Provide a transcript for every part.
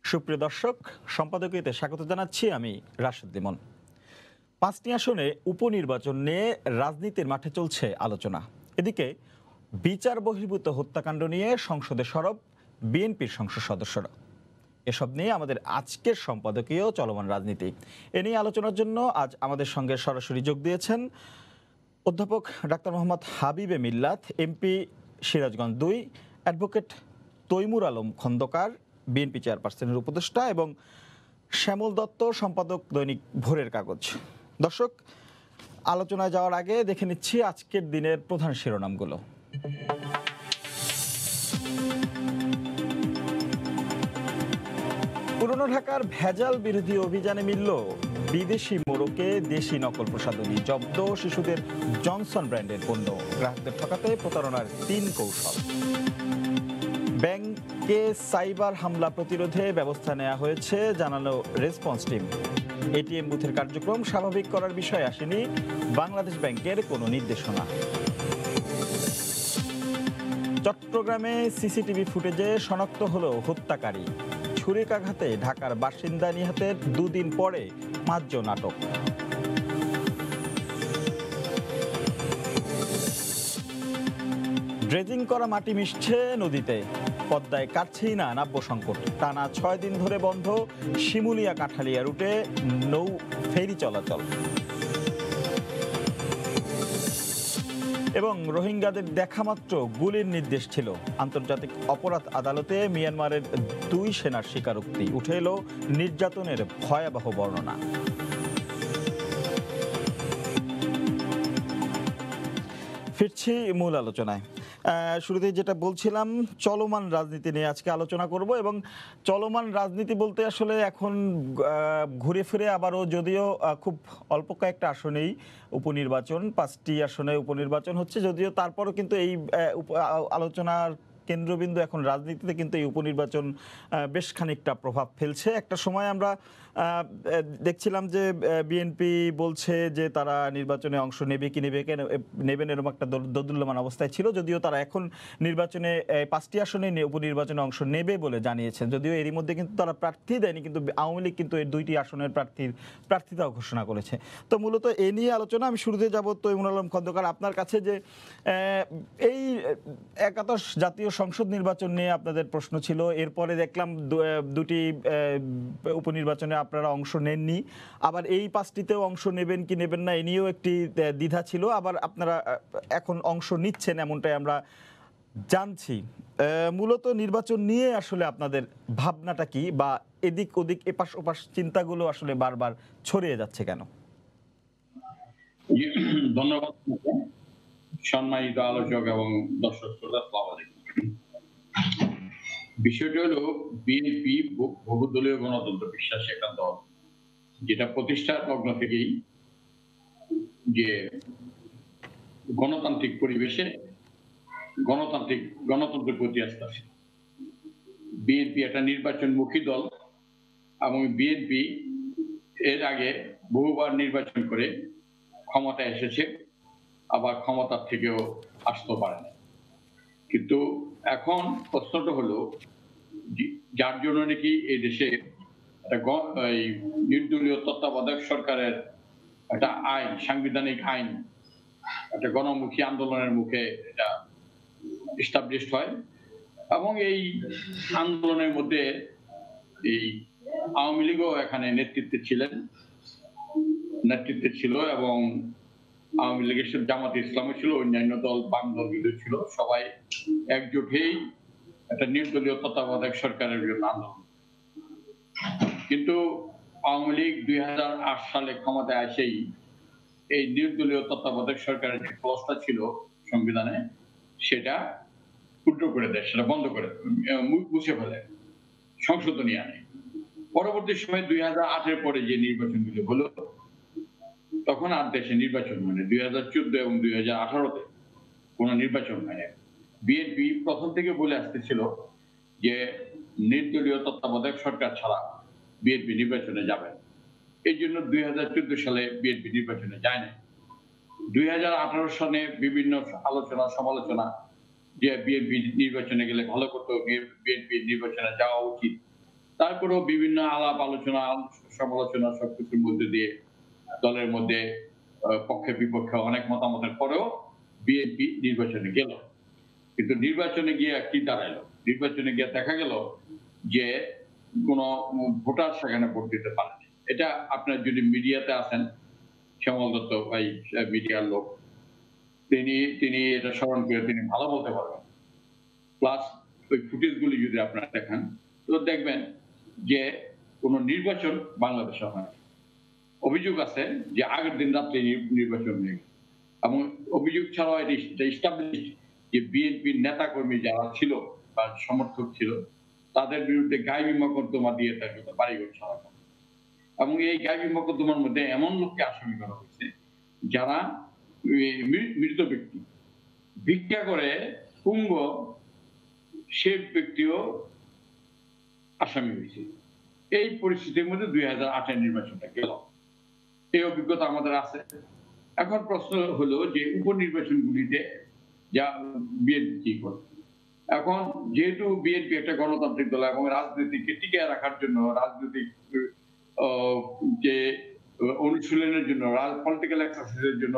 সুপ্রিয় দর্শক, সম্পাদকীয়তে স্বাগত জানাচ্ছি আমি রাশেদ লিমন। ৫টি আসনে উপনির্বাচন নিয়ে রাজনীতির মাঠে চলছে আলোচনা। এদিকে বিচার বহির্ভূত হত্যাকাণ্ড নিয়ে সংসদে সরব বিএনপির সংসদ সদস্যরা। এসব নিয়ে আমাদের আজকের সম্পাদকীয় চলমান রাজনীতি। এ নিয়ে আলোচনার জন্য আজ আমাদের সঙ্গে সরাসরি যোগ দিয়েছেন অধ্যাপক doctor Mohammad Habibe Millat, MP Sirajganj ২, advocate Taimur Alam Khandakar, BNP চেয়ারপারসনের উপদেষ্টা, এবং শ্যামল দত্ত, সম্পাদক দৈনিক ভোরের কাগজ। দর্শক, আলোচনায় যাওয়ার আগে দেখে নিচ্ছি আজকের দিনের প্রধান শিরোনামগুলো। পুরনো ঢাকার ভেজাল বিরোধী অভিযানে মিলল বিদেশি মোড়কে দেশি নকল প্রসাধনী, জব্দ শিশুদের জনসন ব্র্যান্ডের পণ্য, গ্রাহকদের ঠকাতে প্রতারণার ৩ কৌশল। ব্যাংকে সাইবার হামলা প্রতিরোধে ব্যবস্থা নেওয়া হয়েছে, জানালো রেসপন্স টিম। এটিএম বুথের কার্যক্রম স্বাভাবিক করার বিষয়ে আসেনি বাংলাদেশ ব্যাংকের কোনো নির্দেশনা। চট্টগ্রামে সিসিটিভি ফুটেজে শনাক্ত হলো হত্যাকারী, ছুরিকাঘাতে ঢাকার বাসিন্দা নিহতের ২ দিন পরে ৫ জন আটক। ড্রেজিং করা মাটি মিশছে নদীতে, পদ্মায় কাটছেই না নাব্য সংকট। টানা ৬ দিন ধরে বন্ধ শিমুলিয়া কাঠালিয়া রুটে নৌ ফেরি চলাচল। এবং রোহিঙ্গাদের দেখামাত্র গুলির নির্দেশ ছিল। আন্তর্জাতিক অপরাধ আদালতে মিয়ানমারের ২ সেনার স্বীকারোক্তি, উঠে এলো নির্যাতনের ভয়াবহ বর্ণনা। ফিরছি মূল আলোচনায়। শুরুতেই যেটা বলছিলাম, চলমান রাজনীতি নিয়ে আজকে আলোচনা করব। এবং চলমান রাজনীতি বলতে আসলে এখন ঘুরে ফিরে আবারও, যদিও খুব অল্প কয়েকটা আসনেই উপনির্বাচন, 5টি আসনে উপনির্বাচন হচ্ছে, যদিও তারপরও কিন্তু এই আলোচনার কেন্দ্রবিন্দু এখন রাজনীতিতে কিন্তু এই উপনির্বাচন বেশ খানিকটা প্রভাব ফেলছে। একটা সময় আমরা দেখছিলাম যে বিএনপি বলছে যে তারা নির্বাচনে অংশ নেবে কি নেবেন এরকম একটা দোদুল্যমান অবস্থায় ছিল, যদিও তারা এখন নির্বাচনে 5টি আসনে উপনির্বাচনে অংশ নেবে বলে জানিয়েছেন। যদিও এরই মধ্যে কিন্তু তারা প্রার্থী দেয়নি, কিন্তু আওয়ামী লীগ কিন্তু এই 2টি আসনের প্রার্থিতাও ঘোষণা করেছে। তো মূলত এ নিয়ে আলোচনা। আমি শুরুতে যাব তৈমুর আলম খন্দকার আপনার কাছে, যে এই 71 জাতীয় সংসদ নির্বাচন নিয়ে আপনাদের প্রশ্ন ছিল, এরপরে দেখলাম 2টি উপনির্বাচনে আপনারা অংশ নেননি, আবার এই 5টিতেও অংশ নেবেন কি নেবেন না এ নিয়েও একটি দ্বিধা ছিল, আবার আপনারা এখন অংশ নিচ্ছেন এমনটাই আমরা জানছি। মূলত নির্বাচন নিয়ে আসলে আপনাদের ভাবনাটা কি, বা এদিক ওদিক এপাশ ওপাশ চিন্তাগুলো আসলে বারবার ছড়িয়ে যাচ্ছে কেন? ধন্যবাদ সম্মানিত আলোচক এবং দর্শক শ্রোতা। বিষয়টি হলো, বিএনপি বহুদলীয় গণতন্ত্র বিশ্বাসী একটা দল, যেটা প্রতিষ্ঠার লগ্ন থেকেই যে গণতান্ত্রিক পরিবেশে গণতন্ত্রের প্রতি আস্থা ছিল। বিএনপি একটা নির্বাচনমুখী দল, এবং বিএনপি এর আগে বহুবার নির্বাচন করে ক্ষমতায় এসেছে, আবার ক্ষমতার থেকেও আসতে পারে না। কিন্তু এখন প্রশ্নটা হলো, যার জন্য নাকি এই দেশে নির্দলীয় তত্ত্বাবধায়ক সরকারের একটা আইন, সাংবিধানিক আইন, একটা গণমুখী আন্দোলনের মুখে এটা এস্টাবলিশড হয়, এবং এই আন্দোলনের মধ্যে এই আওয়ামী লীগও এখানে নেতৃত্বে ছিল, এবং আওয়ামী লীগের সাথে জামাতে ইসলামও ছিল, অন্যান্য দল, বাম দলগুলো ছিল, সবাই একজোট হয়েই একটা নির্দলীয় তত্ত্বাবধায়ক সরকারের বিরুদ্ধে আন্দোলন। কিন্তু আওয়ামী লীগ 2008 সালে ক্ষমতায় আসেই এই নির্দলীয় তত্ত্বাবধায়ক সরকারের যে ক্লজটা ছিল সংবিধানে, সেটা উল্টো করে দেয়, সেটা বন্ধ করে মুছে ফেলে, সংশোধনী আনে। পরবর্তী সময় 2008-এর পরে যে নির্বাচনগুলো হলো, তখন আর দেশে নির্বাচন মানে 2014 এবং 2018-তে কোনো নির্বাচন হয় না। বিএনপি প্রথম থেকে বলে আসতেছিল যে নির্দলীয় তত্ত্বাবধায়ক সরকার ছাড়া বিএনপি নির্বাচনে যাবে। এই জন্য 2014 সালে বিএনপি নির্বাচনে যায় না। 2018 সালে বিভিন্ন আলোচনা সমালোচনা, যে বিএনপি নির্বাচনে গেলে ভালো করতো, বিএনপি নির্বাচনে যাওয়া উচিত, তারপরেও বিভিন্ন আলাপ আলোচনা সমালোচনা সবকিছুর মধ্যে দিয়ে দলের মধ্যে পক্ষে বিপক্ষে অনেক মতামতের পরেও বিএনপি নির্বাচনে গেল। কিন্তু নির্বাচনে গিয়ে কি দাঁড়াইলো? নির্বাচনে গিয়ে দেখা গেল যে কোন ভোটার সেখানে ভোট দিতে পারেনি। এটা আপনার যদি মিডিয়াতে আসেন, শ্যামল দত্ত ভাই মিডিয়ার লোক, তিনি এটা স্মরণ করে তিনি ভালো বলতে পারবেন। প্লাস ওই ফুটেজ গুলি যদি আপনারা দেখেন তো দেখবেন যে কোন নির্বাচন বাংলাদেশে হয়। অভিযোগ আছে যে আগের দিন রাত্রে নির্বাচন হয়ে গেছে এবং অভিযোগ ছাড়াও এটা এস্টাবলিশ যে বিএনপির নেতা কর্মী যারা ছিল বা সমর্থক ছিল তাদের বিরুদ্ধে গায়েবী মকদ্দমা দিয়ে তাকে বাড়িঘর ছাড়া করে। এবং এই গায়েবী মকদ্দমার মধ্যে এমন লোককে আসামি করা হয়েছে যারা মৃত ব্যক্তি ভিক্ষা করে পুঙ্গ সে ব্যক্তিও আসামি হয়েছে। এই পরিস্থিতির মধ্যে 2008-এর নির্বাচনটা গেল। এই অভিজ্ঞতা আমাদের আছে। এখন প্রশ্ন হলো যে উপনির্বাচনগুলিতে যা বিএনপি কি করে। এখন যেহেতু বিএনপি একটা গণতান্ত্রিক দল এবং রাজনীতিকে টিকিয়ে রাখার জন্য রাজনৈতিক যে অনুশীলনের জন্য পলিটিক্যাল এক্সারসাইজের জন্য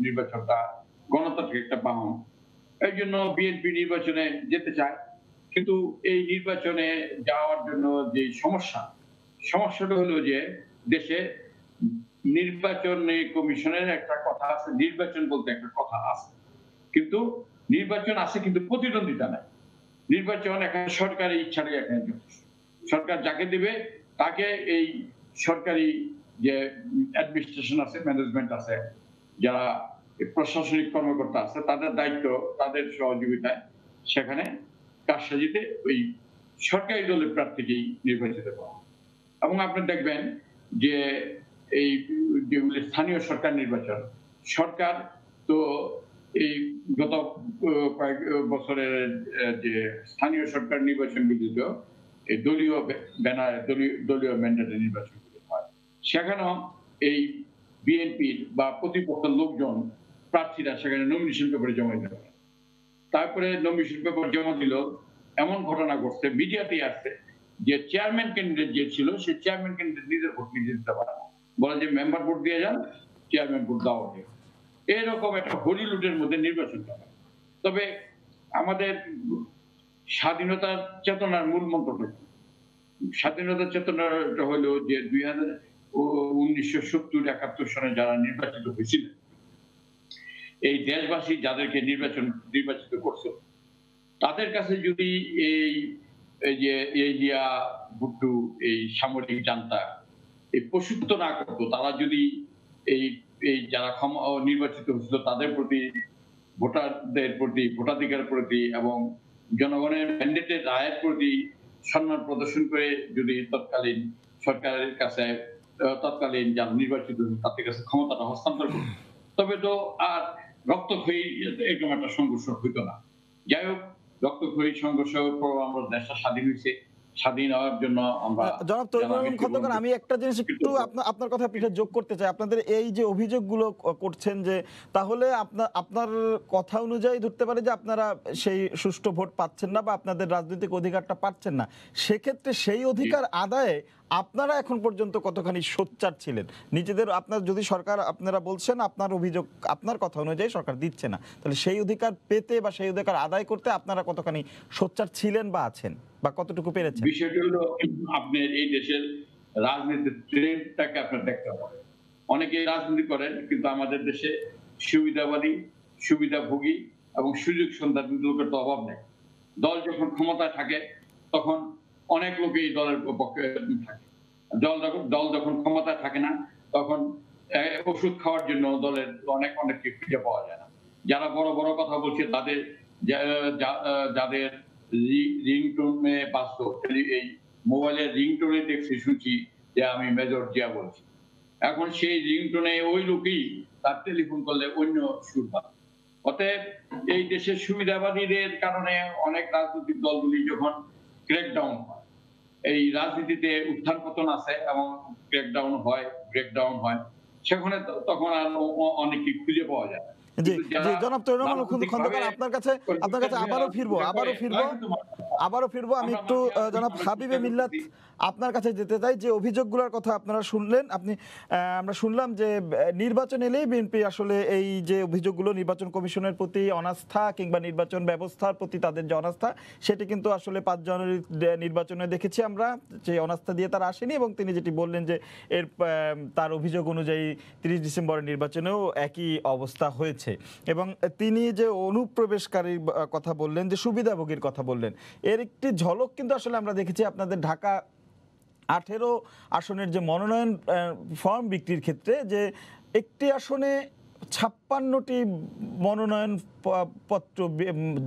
নির্বাচনটা গণতান্ত্রিক একটা বাহন, এই জন্য বিএনপি নির্বাচনে যেতে চায়। কিন্তু এই নির্বাচনে যাওয়ার জন্য যে সমস্যাটা হলো যে দেশে নির্বাচন কমিশনের একটা কথা আছে, নির্বাচন বলতে একটা কথা আছে, কিন্তু নির্বাচন আছে কিন্তু প্রতিদ্বন্দ্বিতা নাই। নির্বাচন এখানে সরকারি ইচ্ছারই এখানে যথেষ্ট। সরকার যাকে দিবে তাকে এই সরকারি যে অ্যাডমিনিস্ট্রেশন আছে, ম্যানেজমেন্ট আছে, যারা প্রশাসনিক কর্মকর্তা আছে, তাদের দায়িত্ব, তাদের সহযোগিতায় সেখানে কারসাজিতে ওই সরকারি দলের প্রার্থীকেই নির্বাচিত করা। এবং আপনি দেখবেন যে এই যেগুলি স্থানীয় সরকার নির্বাচন, সরকার তো এই গত কয়েক বছরের যে স্থানীয় সরকার নির্বাচনগুলিতেও এই দলীয় ব্যানার দলীয় ম্যান্ডেটে নির্বাচনগুলি হয়। সেখানেও এই বিএনপির বা প্রতিপক্ষের লোকজন প্রার্থীরা সেখানে নমিনেশন পেপারে জমা দিতে পারে। তারপরে নমিনেশন পেপার জমা দিল, এমন ঘটনা ঘটছে, মিডিয়াতেই আসছে যে চেয়ারম্যান ক্যান্ডিডেট যে ছিল সে চেয়ারম্যান ক্যান্ডিডেট নিজের ভোট নিজে দিতে পারে না, বলে যে মেম্বার ভোট দিয়ে যান, চেয়ারম্যান ভোট দেওয়া হবে। এরকম একটা হরিলুটের মধ্যে নির্বাচন হবে। তবে আমাদের স্বাধীনতার চেতনার মূল মন্ত্রটা, স্বাধীনতার চেতনাটা হলো যে 1970-71 সনে যারা নির্বাচিত হয়েছিলেন, এই দেশবাসী যাদেরকে নির্বাচিত করছে তাদের কাছে যদি এই যে এজিয়া ভুট্টু, এই সামরিক জান্তা এই পশুত্ব না করতো, তারা যদি এই যারা নির্বাচিত হয়েছিল তাদের প্রতি, ভোটারদের প্রতি, ভোটাধিকার প্রতি এবং জনগণের ম্যান্ডেটের রায়ের প্রতি সম্মান প্রদর্শন করে যদি তৎকালীন সরকারের কাছে তৎকালীন যারা নির্বাচিত তাদের কাছে ক্ষমতাটা হস্তান্তর করত, তবে তো আর রক্তক্ষয়ী এরকম একটা সংঘর্ষ হইতো না। যাই হোক, রক্তক্ষয়ী সংঘর্ষের পর আমরা দেশটা স্বাধীন হয়েছে। স্বাধীন হওয়ার জন্য আমরা জনাব তৈমুর আলম খন্দকার, আমি একটা জিনিস একটু আপনার কথা পিঠে যোগ করতে চাই। আপনাদের এই যে অভিযোগগুলো করছেন, যে তাহলে আপনার কথা অনুযায়ী ধরতে পারে যে আপনারা সেই সুষ্ঠু ভোট পাচ্ছেন না বা আপনাদের রাজনৈতিক অধিকারটা পাচ্ছেন না। সেক্ষেত্রে সেই অধিকার আদায়ে আপনারা এখন পর্যন্ত কতখানি সোচ্চার ছিলেন নিজেদের? আপনার যদি সরকার, আপনারা বলছেন আপনার অভিযোগ আপনার কথা অনুযায়ী সরকার দিচ্ছে না, তাহলে সেই অধিকার পেতে বা সেই অধিকার আদায় করতে আপনারা কতখানি সোচ্চার ছিলেন বা আছেন বা কতটুকু পেরেছেন? বিষয়টা হলো আপনার এই দেশের রাজনীতির ট্রেন্ডটাকে আপনার দেখতে হবে। অনেকে রাজনীতি করেন কিন্তু আমাদের দেশে সুবিধাবাদী, সুবিধাভোগী এবং সুযোগ সন্ধানী লোকের তো অভাব নেই। দল যখন ক্ষমতায় থাকে তখন অনেক লোকই দলের পক্ষে থাকে। দল যখন ক্ষমতায় থাকে না তখন ওষুধ খাওয়ার জন্য দলের অনেককে খুঁজে পাওয়া যায় না। যারা বড় বড় কথা বলছে তাদের যাদের রিংটোনে বাঁচত, এই মোবাইলের রিংটোনে দেখছি শুনছি যে আমি মেজর জিয়া বলছি। এখন সেই রিংটোনে ওই লোকই তার টেলিফোন করলে অন্য সুর পায়। অতএব এই দেশের সুবিধাবাদীদের কারণে অনেক রাজনৈতিক দলগুলি যখন ক্র্যাকডাউন হয়, এই রাজনীতিতে উত্থান পতন আছে এবং ক্র্যাকডাউন হয়, ব্রেকডাউন হয়, সেখানে তখন আর অনেককে খুঁজে পাওয়া যায়। জি জি, জনাব তৈমুর আলম খন্দকার, আপনার কাছে আবারও ফিরবো। আবারও ফিরবো। আমি আমরা একটু মাঠে আছি, জনাব আমরা হাবিবে চেষ্টা মিল্লাত করতেছি। আপনার কাছে যেতে চাই, যে অভিযোগগুলোর কথা আপনারা শুনলেন, আমরা শুনলাম যে নির্বাচন এলেই বিএনপি আসলে এই যে অভিযোগগুলো নির্বাচন কমিশনের প্রতি অনাস্থা কিংবা নির্বাচন ব্যবস্থার প্রতি তাদের যে অনাস্থা, সেটি কিন্তু আসলে 5 জানুয়ারির নির্বাচনে দেখেছি আমরা যে অনাস্থা দিয়ে তারা আসেনি, এবং তিনি যেটি বললেন যে এর তার অভিযোগ অনুযায়ী 30 ডিসেম্বরের নির্বাচনেও একই অবস্থা হয়েছে। এবং তিনি যে অনুপ্রবেশকারীর কথা বললেন, যে সুবিধাভোগীর কথা বললেন, এর একটি ঝলক কিন্তু আসলে আমরা দেখেছি আপনাদের ঢাকা 18 আসনের যে মনোনয়ন ফর্ম বিক্রির ক্ষেত্রে, যে একটি আসনে 56টি মনোনয়ন পত্র,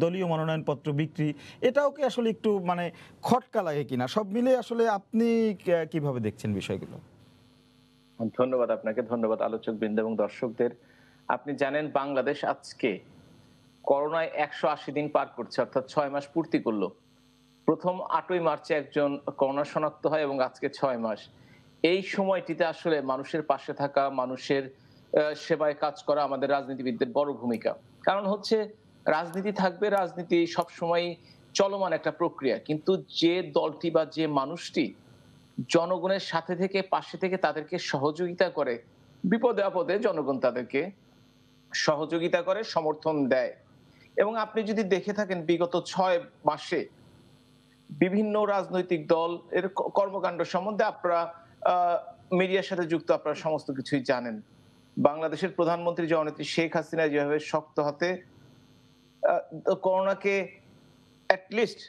দলীয় মনোনয়ন পত্র বিক্রি, এটাও কি আসলে একটু মানে খটকা লাগে কিনা? সব মিলে আসলে আপনি কিভাবে দেখছেন বিষয়গুলো? ধন্যবাদ আপনাকে, ধন্যবাদ আলোচক বৃন্দ এবং দর্শকদের। আপনি জানেন বাংলাদেশ আজকে করোনায় 180 দিন পার করছে, অর্থাৎ 6 মাস পূর্তি করলো। প্রথম 8ই মার্চে একজন করোনা শনাক্ত হয় এবং আজকে 6 মাস। এই সময়টিতে আসলে মানুষের পাশে থাকা, মানুষের সেবায় কাজ করা আমাদের রাজনীতিবিদদের বড় ভূমিকা। কারণ হচ্ছে রাজনীতি থাকবে, রাজনীতি সবসময় চলমান একটা প্রক্রিয়া, কিন্তু যে দলটি বা যে মানুষটি জনগণের সাথে থেকে, পাশে থেকে তাদেরকে সহযোগিতা করে, বিপদে আপদে জনগণ তাদেরকে সহযোগিতা করে, সমর্থন দেয়। এবং আপনি যদি দেখে থাকেন বিগত 6 মাসে বিভিন্ন রাজনৈতিক দল এর কর্মকাণ্ড সম্বন্ধে আপনারা মিডিয়ার সাথে যুক্ত, আপনারা সমস্ত কিছুই জানেন। বাংলাদেশের প্রধানমন্ত্রী জননেত্রী শেখ হাসিনা যেভাবে শক্ত হাতে করোনাকে অ্যাটলিস্ট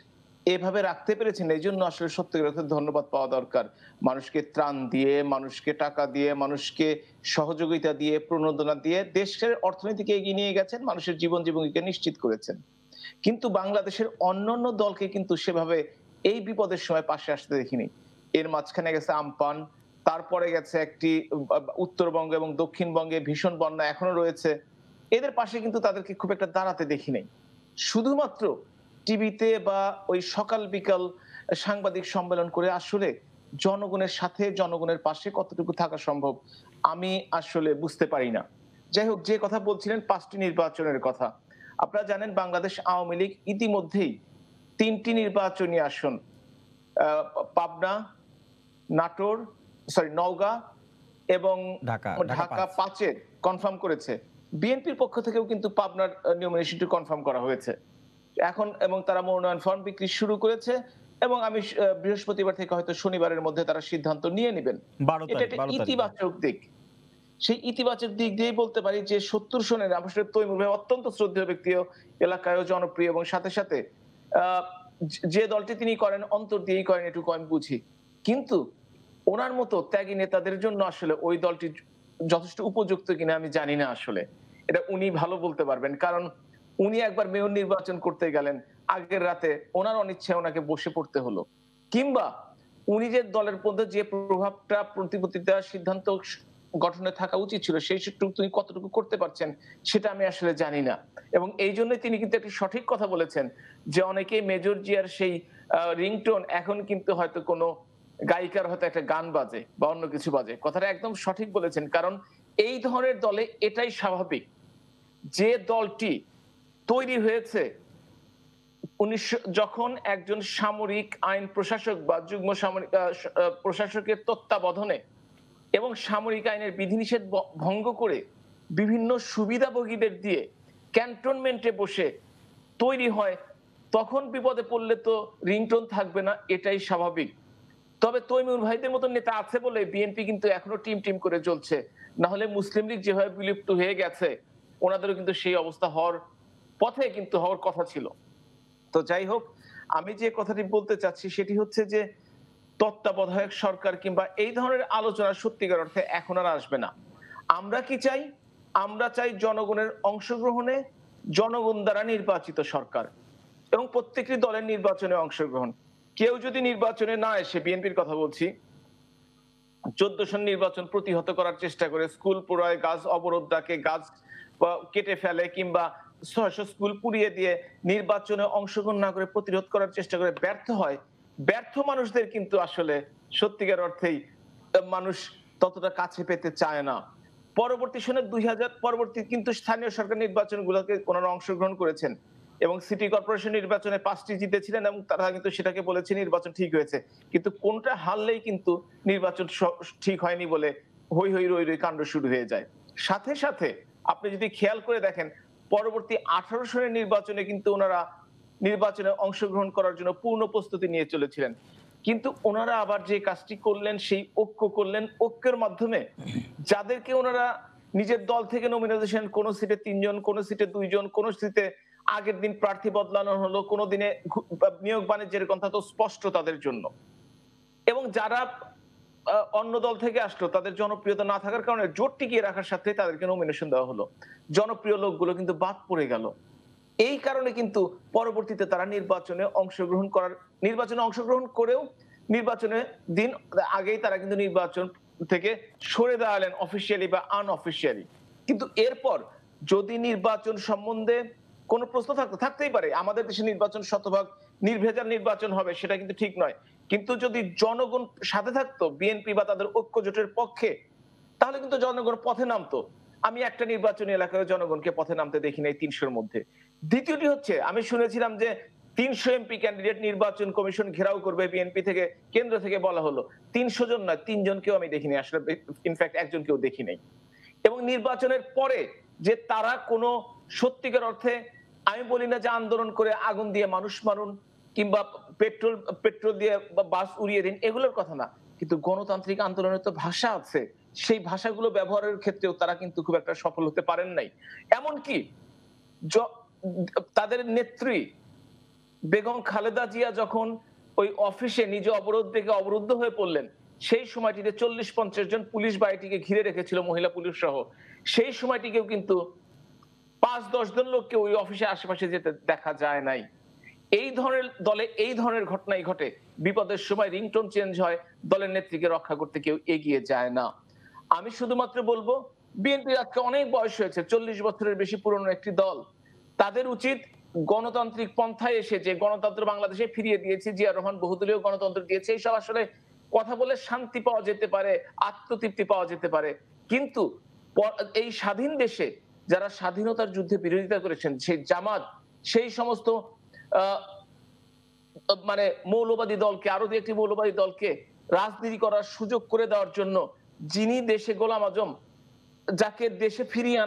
এভাবে রাখতে পেরেছেন, এই জন্য আসলে সত্যিকার অর্থে ধন্যবাদ পাওয়া দরকার। মানুষকে ত্রাণ দিয়ে, মানুষকে টাকা দিয়ে, মানুষকে সহযোগিতা দিয়ে, প্রণোদনা দিয়ে দেশের অর্থনীতিকে এগিয়ে নিয়ে গেছেন, মানুষের জীবন জীবনকে নিশ্চিত করেছেন। কিন্তু বাংলাদেশের অন্যান্য দলকে কিন্তু সেভাবে এই বিপদের সময় পাশে আসতে দেখিনি। এর মাঝখানে গেছে আমপান, তারপরে গেছে একটি উত্তরবঙ্গ এবং দক্ষিণবঙ্গে ভীষণ বন্যা এখনো রয়েছে। এদের পাশে কিন্তু তাদেরকে খুব একটা দাঁড়াতে দেখি নাই। শুধুমাত্র টিভিতে বা ওই সকাল বিকাল সাংবাদিক সম্মেলন করে আসলে জনগণের সাথে, জনগণের পাশে কতটুকু থাকা সম্ভব আমি আসলে বুঝতে পারি না। যাই হোক, যে কথা বলছিলেন 5টি নির্বাচনের কথা, আপনারা জানেন বাংলাদেশ আওয়ামী লীগ ইতিমধ্যেই 3টি নির্বাচনী আসন পাবনা, নাটোর, নওগাঁ এবং ঢাকা 5-এর কনফার্ম করেছে। বিএনপির পক্ষ থেকেও কিন্তু পাবনার নমিনেশনটি কনফার্ম করা হয়েছে এখন, এবং তারা মনোনয়ন ফর্ম বিক্রি শুরু করেছে, এবং আমি বৃহস্পতিবার থেকে হয়তো শনিবারের মধ্যে তারা সিদ্ধান্ত নিয়ে নেবেন। এটা একটা ইতিবাচক দিক। সেই ইতিবাচক দিক দিয়েই বলতে পারি যে 70 সনের আসলে তৈমুর ভাই অত্যন্ত শ্রদ্ধেয় ব্যক্তিও, এলাকায়ও জনপ্রিয়, এবং সাথে সাথে যে দলটি তিনি করেন অন্তর দিয়েই করেন, এটুকু আমি বুঝি। কিন্তু ওনার মতো ত্যাগী নেতাদের জন্য আসলে ওই দলটি যথেষ্ট উপযুক্ত কিনা আমি জানি না। আসলে এটা উনি ভালো বলতে পারবেন, কারণ উনি একবার মেয়র নির্বাচন করতে গেলেন, আগের রাতে ওনার অনিচ্ছায় ওনাকে বসে পড়তে হলো। কিংবা উনি যে দলের মধ্যে যে প্রভাবটা প্রতিপত্তি দেওয়ার সিদ্ধান্ত গঠনে থাকা উচিত ছিল, সেই সুযোগ তিনি কতটুকু করতে পারছেন সেটা আমি আসলে জানি না। এবং এই জন্য তিনি কিন্তু একটি সঠিক কথা বলেছেন যে অনেকেই মেজর জিয়ার সেই রিংটোন এখন কিন্তু হয়তো কোনো গায়িকার হয়তো একটা গান বাজে বা অন্য কিছু বাজে। কথাটা একদম সঠিক বলেছেন, কারণ এই ধরনের দলে এটাই স্বাভাবিক। যে দলটি তৈরি হয়েছে যখন একজন সামরিক আইন প্রশাসক বা যুগ্ম সামরিক প্রশাসকের তত্ত্বাবধানে এবং সামরিক আইনের বিধিনিষেধ ভঙ্গ করে বিভিন্ন সুবিধাভোগীদের দিয়ে ক্যান্টনমেন্টে বসে তৈরি হয়, তখন বিপদে পড়লে তো রিংটোন থাকবে না, এটাই স্বাভাবিক। তবে তৈমুর ভাইদের মতো নেতা আছে বলে বিএনপি কিন্তু এখনো টিম টিম করে চলছে, না হলে মুসলিম লীগ যেভাবে বিলুপ্ত হয়ে গেছে ওনাদেরও কিন্তু সেই অবস্থা হওয়ার পথে কিন্তু হওয়ার কথা ছিল। তো যাই হোক, আমি যে কথাটি বলতে চাচ্ছি সেটি হচ্ছে যে তত্ত্বাবধায়ক সরকার কিংবা এই ধরনের আলোচনা সত্যিকার অর্থে এখন আর আসবে না। আমরা কি চাই? আমরা চাই জনগণের অংশগ্রহণে, জনগণ দ্বারা নির্বাচিত সরকার এবং প্রত্যেকটি দলের নির্বাচনে অংশগ্রহণ। কেউ যদি নির্বাচনে না এসে, বিএনপির কথা বলছি, 14 সন নির্বাচন প্রতিহত করার চেষ্টা করে, স্কুল পুরায়, গাছ অবরোধ ডাকে, গাছ কেটে ফেলে, কিংবা 600 স্কুল পুড়িয়ে দিয়ে নির্বাচনে অংশগ্রহণ না করে প্রতিরোধ করার চেষ্টা করে ব্যর্থ হয়, ব্যর্থ মানুষদের কিন্তু আসলে সত্যিকার অর্থেই মানুষ ততটা কাছে পেতে চায় না। পরবর্তী সনে 2000 পরবর্তী কিন্তু স্থানীয় সরকার নির্বাচনগুলোকে ওনারা অংশগ্রহণ করেছেন, এবং সিটি কর্পোরেশন নির্বাচনে 5টি জিতেছিলেন এবং তারা কিন্তু সেটাকে বলেছে নির্বাচন ঠিক হয়েছে, কিন্তু কোনটা হারলেই কিন্তু নির্বাচন ঠিক হয়নি বলে হই হই রই রই কাণ্ড শুরু হয়ে যায়। সাথে সাথে আপনি যদি খেয়াল করে দেখেন, পরবর্তী 18 সনের নির্বাচনে কিন্তু ওনারা নির্বাচনে অংশগ্রহণ করার জন্য পূর্ণ প্রস্তুতি নিয়ে চলেছিলেন, কিন্তু ওনারা আবার যে কাজটি করলেন সেই ঐক্য করলেন, ঐক্যের মাধ্যমে যাদেরকে ওনারা নিজের দল থেকে নমিনেশন, কোন সিটে 3 জন, কোন সিটে 2 জন, কোন সিটে আগের দিন প্রার্থী বদলানো হলো, কোন দিনে নিয়োগ বাণিজ্যের কথা তো স্পষ্ট তাদের জন্য। এবং যারা অন্য দল থেকে আসলো, তাদের জনপ্রিয়তা না থাকার কারণে জোট টিকিয়ে রাখার সাথে তাদেরকে নমিনেশন দেওয়া হলো, জনপ্রিয় লোকগুলো কিন্তু বাদ পড়ে গেল। এই কারণে কিন্তু পরবর্তীতে তারা নির্বাচনে অংশগ্রহণ করেও নির্বাচনের দিন আগেই তারা কিন্তু নির্বাচন থেকে সরে দাঁড়ালেন, অফিসিয়ালি বা আনঅফিসিয়ালি। কিন্তু এরপর যদি নির্বাচন সম্বন্ধে কোনো প্রশ্ন থাকতেই পারে, আমাদের দেশে নির্বাচন শতভাগ নির্ভেজাল নির্বাচন হবে সেটা কিন্তু ঠিক নয়, কিন্তু যদি জনগণ সাথে থাকতো বিএনপি বা তাদের ঐক্য জোটের পক্ষে, তাহলে কিন্তু জনগণ পথে নামতো। আমি একটা নির্বাচনী এলাকায় জনগণকে পথে নামতে দেখি নাই 300-র মধ্যে। দ্বিতীয়টি হচ্ছে, আমি শুনেছিলাম যে 300 এমপি ক্যান্ডিডেট নির্বাচন কমিশন ঘেরাও করবে, বিএনপি থেকে, কেন্দ্র থেকে বলা হলো। 300 জন নয়, 3 জনকেও আমি দেখিনি আসলে, ইনফ্যাক্ট একজনকেও দেখি নাই। এবং নির্বাচনের পরে যে তারা কোনো সত্যিকার অর্থে, আমি বলি না যে আন্দোলন করে আগুন দিয়ে মানুষ মারুন কিংবা পেট্রোল দিয়ে বাস উড়িয়ে দিন, এগুলোর কথা না, কিন্তু গণতান্ত্রিক আন্দোলনের তো ভাষা আছে, সেই ভাষাগুলো ব্যবহারের ক্ষেত্রেও তারা কিন্তু খুব একটা সফল হতে পারেন নাই। এমনকি তাদের নেত্রী বেগম খালেদা জিয়া যখন ওই অফিসে নিজ অবরোধ থেকে অবরুদ্ধ হয়ে পড়লেন, সেই সময়টিতে 40-50 জন পুলিশ বাড়িটিকে ঘিরে রেখেছিল, মহিলা পুলিশ সহ। সেই সময়টিকেও কিন্তু 5-10 জন লোককে ওই অফিসে আশেপাশে যেতে দেখা যায় নাই। এই ধরনের দলে এই ধরনের ঘটনাই ঘটে, বিপদের সময় রিংটোন চেঞ্জ হয়, দলের নেত্রীকে রক্ষা করতে কেউ এগিয়ে যায় না। আমি শুধুমাত্র বলবো, বিএনপির আজকে অনেক বয়স হয়েছে, 40 বছরের বেশি পুরনো একটি দল, তাদের উচিত গণতান্ত্রিক পন্থায় এসে, যে গণতন্ত্র বাংলাদেশে ফিরিয়ে দিয়েছে, জিয়া রহমান বহুদলীয় গণতন্ত্র দিয়েছে, এইসব আসলে কথা বলে শান্তি পাওয়া যেতে পারে, আত্মতৃপ্তি পাওয়া যেতে পারে, কিন্তু এই স্বাধীন দেশে যারা স্বাধীনতার যুদ্ধে বিরোধিতা করেছেন, সেই জামাত, সেই সমস্ত মানে মৌলবাদী দলকে, আরো দু একটি মৌলবাদী দলকে রাজনীতি করার সুযোগ করে দেওয়ার জন্য, যিনি দেশে গোলাম আজম, যাকে দেশে ফিরিয়ে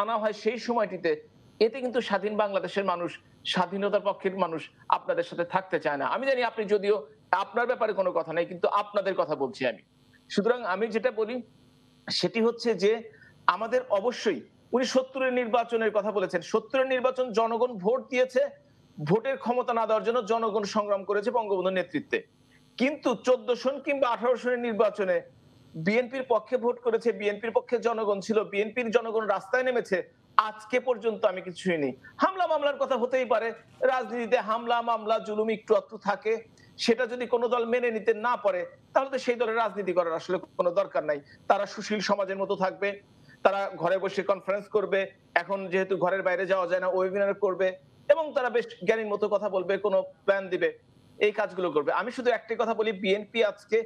আনা হয় সেই সময়টিতে, এতে কিন্তু স্বাধীন বাংলাদেশের মানুষ, স্বাধীনতার পক্ষের মানুষ আপনাদের সাথে থাকতে চায় না। আমি জানি আপনি, যদিও আপনার ব্যাপারে কোনো কথা নাই, কিন্তু আপনাদের কথা বলছি আমি। সুতরাং আমি যেটা বলি সেটি হচ্ছে যে আমাদের অবশ্যই, উনি 70-এর নির্বাচনের কথা বলেছেন, 70-এর নির্বাচন জনগণ ভোট দিয়েছে, ভোটের ক্ষমতা না দেওয়ার জন্য জনগণ সংগ্রাম করেছে বঙ্গবন্ধুর নেতৃত্বে। কিন্তু 14 সন কিংবা 18 সনের নির্বাচনে বিএনপির পক্ষে ভোট করেছে, বিএনপির পক্ষে জনগণ ছিল, বিএনপির জনগণ রাস্তায় নেমেছে, আজকে পর্যন্ত আমি কিছু শুনি। হামলা মামলার কথা হতেই পারে, রাজনীতিতে হামলা মামলা জুলুম একটু একটু থাকে, সেটা যদি কোনো দল মেনে নিতে না পারে, তাহলে তো সেই দলের রাজনীতি করার আসলে কোনো দরকার নাই। তারা সুশীল সমাজের মতো থাকবে, তারা ঘরে বসে কনফারেন্স করবে, এখন যেহেতু ঘরের বাইরে যাওয়া যায় না, ওয়েবিনার করবে, এবং তারা বেশ জ্ঞানীর মতো কথা বলবে, কোনো প্ল্যান দিবে, এই কাজগুলো করবে। আমি শুধু একটি কথা বলি, বিএনপি আজকে